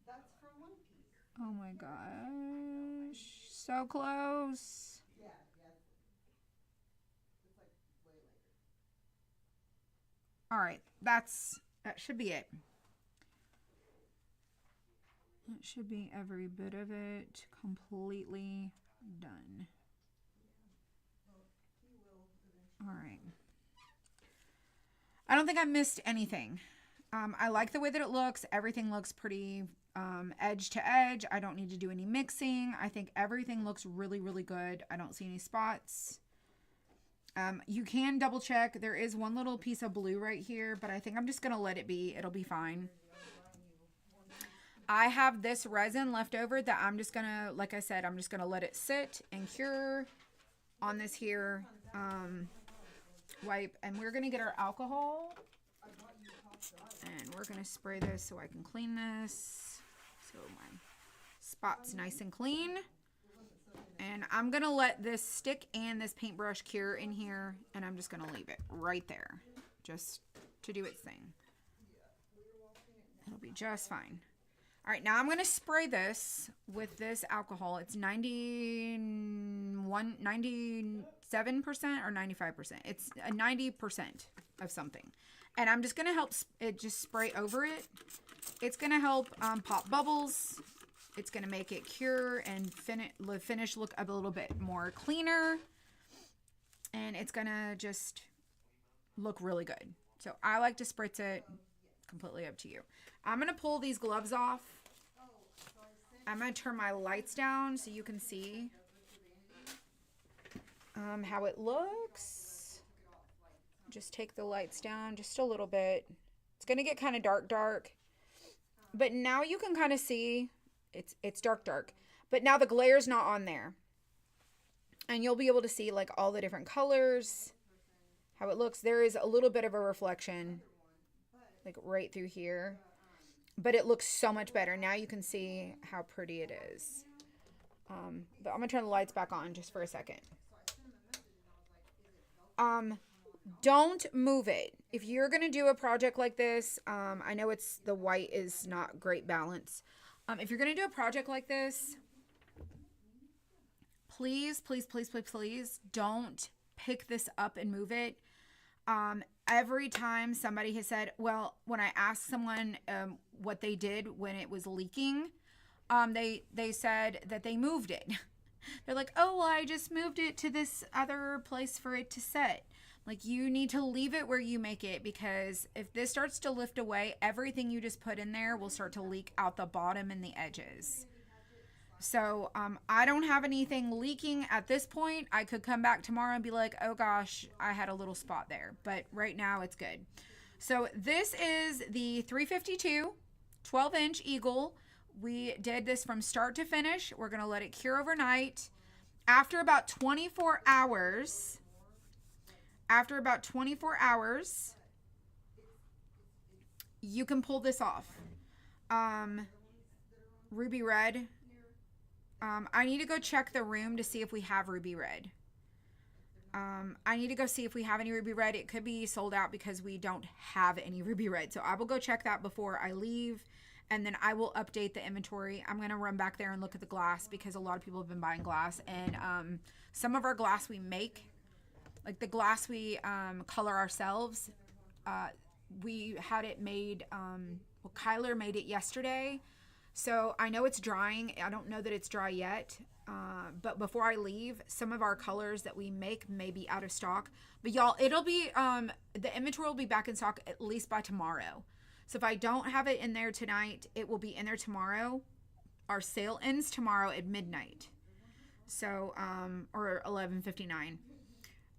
[SPEAKER 3] That's for one piece.
[SPEAKER 1] Oh my gosh. So close.
[SPEAKER 3] Yeah, yes. It's like way later.
[SPEAKER 1] All right. That should be it. That should be every bit of it completely done. All right. I don't think I missed anything. I like the way that it looks. Everything looks pretty edge to edge. I don't need to do any mixing. I think everything looks really, really good. I don't see any spots. You can double check. There is one little piece of blue right here, but I think I'm just going to let it be. It'll be fine. I have this resin left over that I'm just going to, like I said, I'm just going to let it sit and cure on this here wipe, and we're going to get our alcohol, and we're going to spray this so I can clean this so my spot's nice and clean. And I'm going to let this stick and this paintbrush cure in here, and I'm just going to leave it right there just to do its thing. It'll be just fine. All right, now I'm going to spray this with this alcohol. It's 97% or 95%. It's a 90% of something. And I'm just going to help it just spray over it. It's going to help pop bubbles It's going to make it cure and the finish look a little bit more cleaner. And it's going to just look really good. So I like to spritz it. Completely up to you. I'm going to pull these gloves off. I'm going to turn my lights down so you can see how it looks. Just take the lights down just a little bit. It's going to get kind of dark. But now you can kind of see it's dark. But now the glare's not on there. And you'll be able to see like all the different colors, how it looks. There is a little bit of a reflection like right through here. But it looks so much better. Now you can see how pretty it is. But I'm going to turn the lights back on just for a second. Don't move it. If you're going to do a project like this, I know the white is not great balance. If you're going to do a project like this, please don't pick this up and move it. Every time somebody has said, well, when I asked someone what they did when it was leaking, they said that they moved it. They're like, oh, well, I just moved it to this other place for it to set. Like, you need to leave it where you make it, because if this starts to lift away, everything you just put in there will start to leak out the bottom and the edges. So I don't have anything leaking at this point. I could come back tomorrow and be like, oh gosh, I had a little spot there. But right now it's good. So this is the 352 12-inch Eagle. We did this from start to finish. We're going to let it cure overnight. After about 24 hours, you can pull this off. Ruby red. I need to go check the room to see if we have ruby red. I need to go see if we have any ruby red. It could be sold out because we don't have any ruby red. So I will go check that before I leave, and then I will update the inventory. I'm going to run back there and look at the glass, because a lot of people have been buying glass, and some of our glass we make, like the glass we color ourselves, we had it made, well, Kyler made it yesterday. So I know it's drying. I don't know that it's dry yet. But before I leave, some of our colors that we make may be out of stock. But y'all, it'll be, the inventory will be back in stock at least by tomorrow. So if I don't have it in there tonight, it will be in there tomorrow. Our sale ends tomorrow at midnight. So, or 11:59.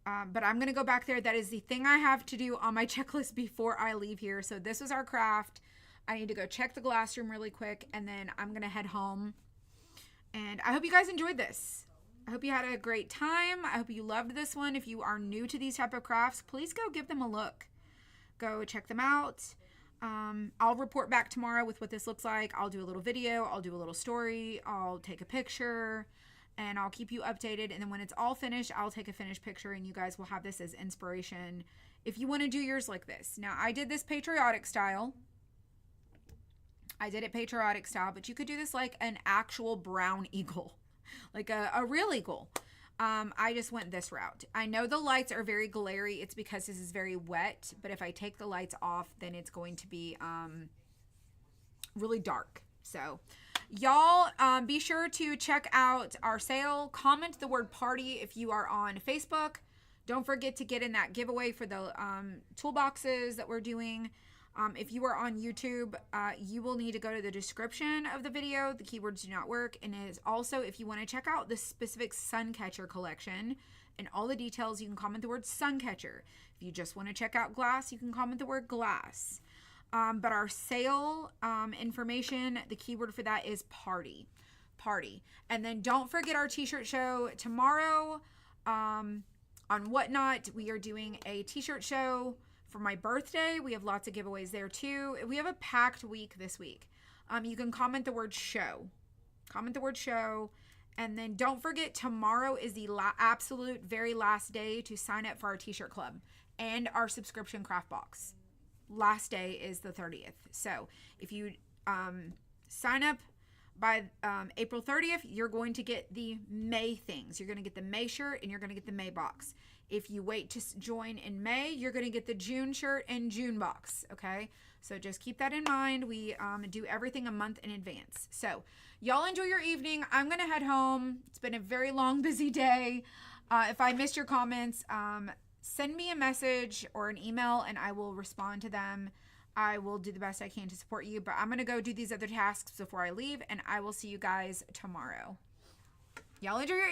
[SPEAKER 1] But I'm going to go back there. That is the thing I have to do on my checklist before I leave here. So this was our craft. I need to go check the glass room really quick, and then I'm going to head home. And I hope you guys enjoyed this. I hope you had a great time. I hope you loved this one. If you are new to these type of crafts, please go give them a look. Go check them out. I'll report back tomorrow with what this looks like. I'll do a little video. I'll do a little story. I'll take a picture, and I'll keep you updated. And then when it's all finished, I'll take a finished picture, and you guys will have this as inspiration if you want to do yours like this. Now, I did this patriotic style. But you could do this like an actual brown eagle, like a real eagle. I just went this route. I know the lights are very glary. It's because this is very wet, but if I take the lights off, then it's going to be really dark. So y'all be sure to check out our sale. Comment the word party if you are on Facebook. Don't forget to get in that giveaway for the toolboxes that we're doing. If you are on YouTube, you will need to go to the description of the video. The keywords do not work. And it is also, if you want to check out the specific sun catcher collection and all the details, you can comment the word sun catcher. If you just want to check out glass, you can comment the word glass. But our sale information, the keyword for that is party. And then don't forget our t-shirt show tomorrow on Whatnot. We are doing a t-shirt show for my birthday. We have lots of giveaways there too. We have a packed week this week. You can comment the word show. And then don't forget, tomorrow is the absolute very last day to sign up for our t-shirt club and our subscription craft box. Last day is the 30th. So if you sign up by April 30th, you're going to get the May things. You're going to get the May shirt and you're going to get the May box. If you wait to join in May, you're going to get the June shirt and June box. Okay. So just keep that in mind. We do everything a month in advance. So y'all enjoy your evening. I'm going to head home. It's been a very long, busy day. If I missed your comments, send me a message or an email and I will respond to them. I will do the best I can to support you, but I'm going to go do these other tasks before I leave, and I will see you guys tomorrow. Y'all enjoy your evening.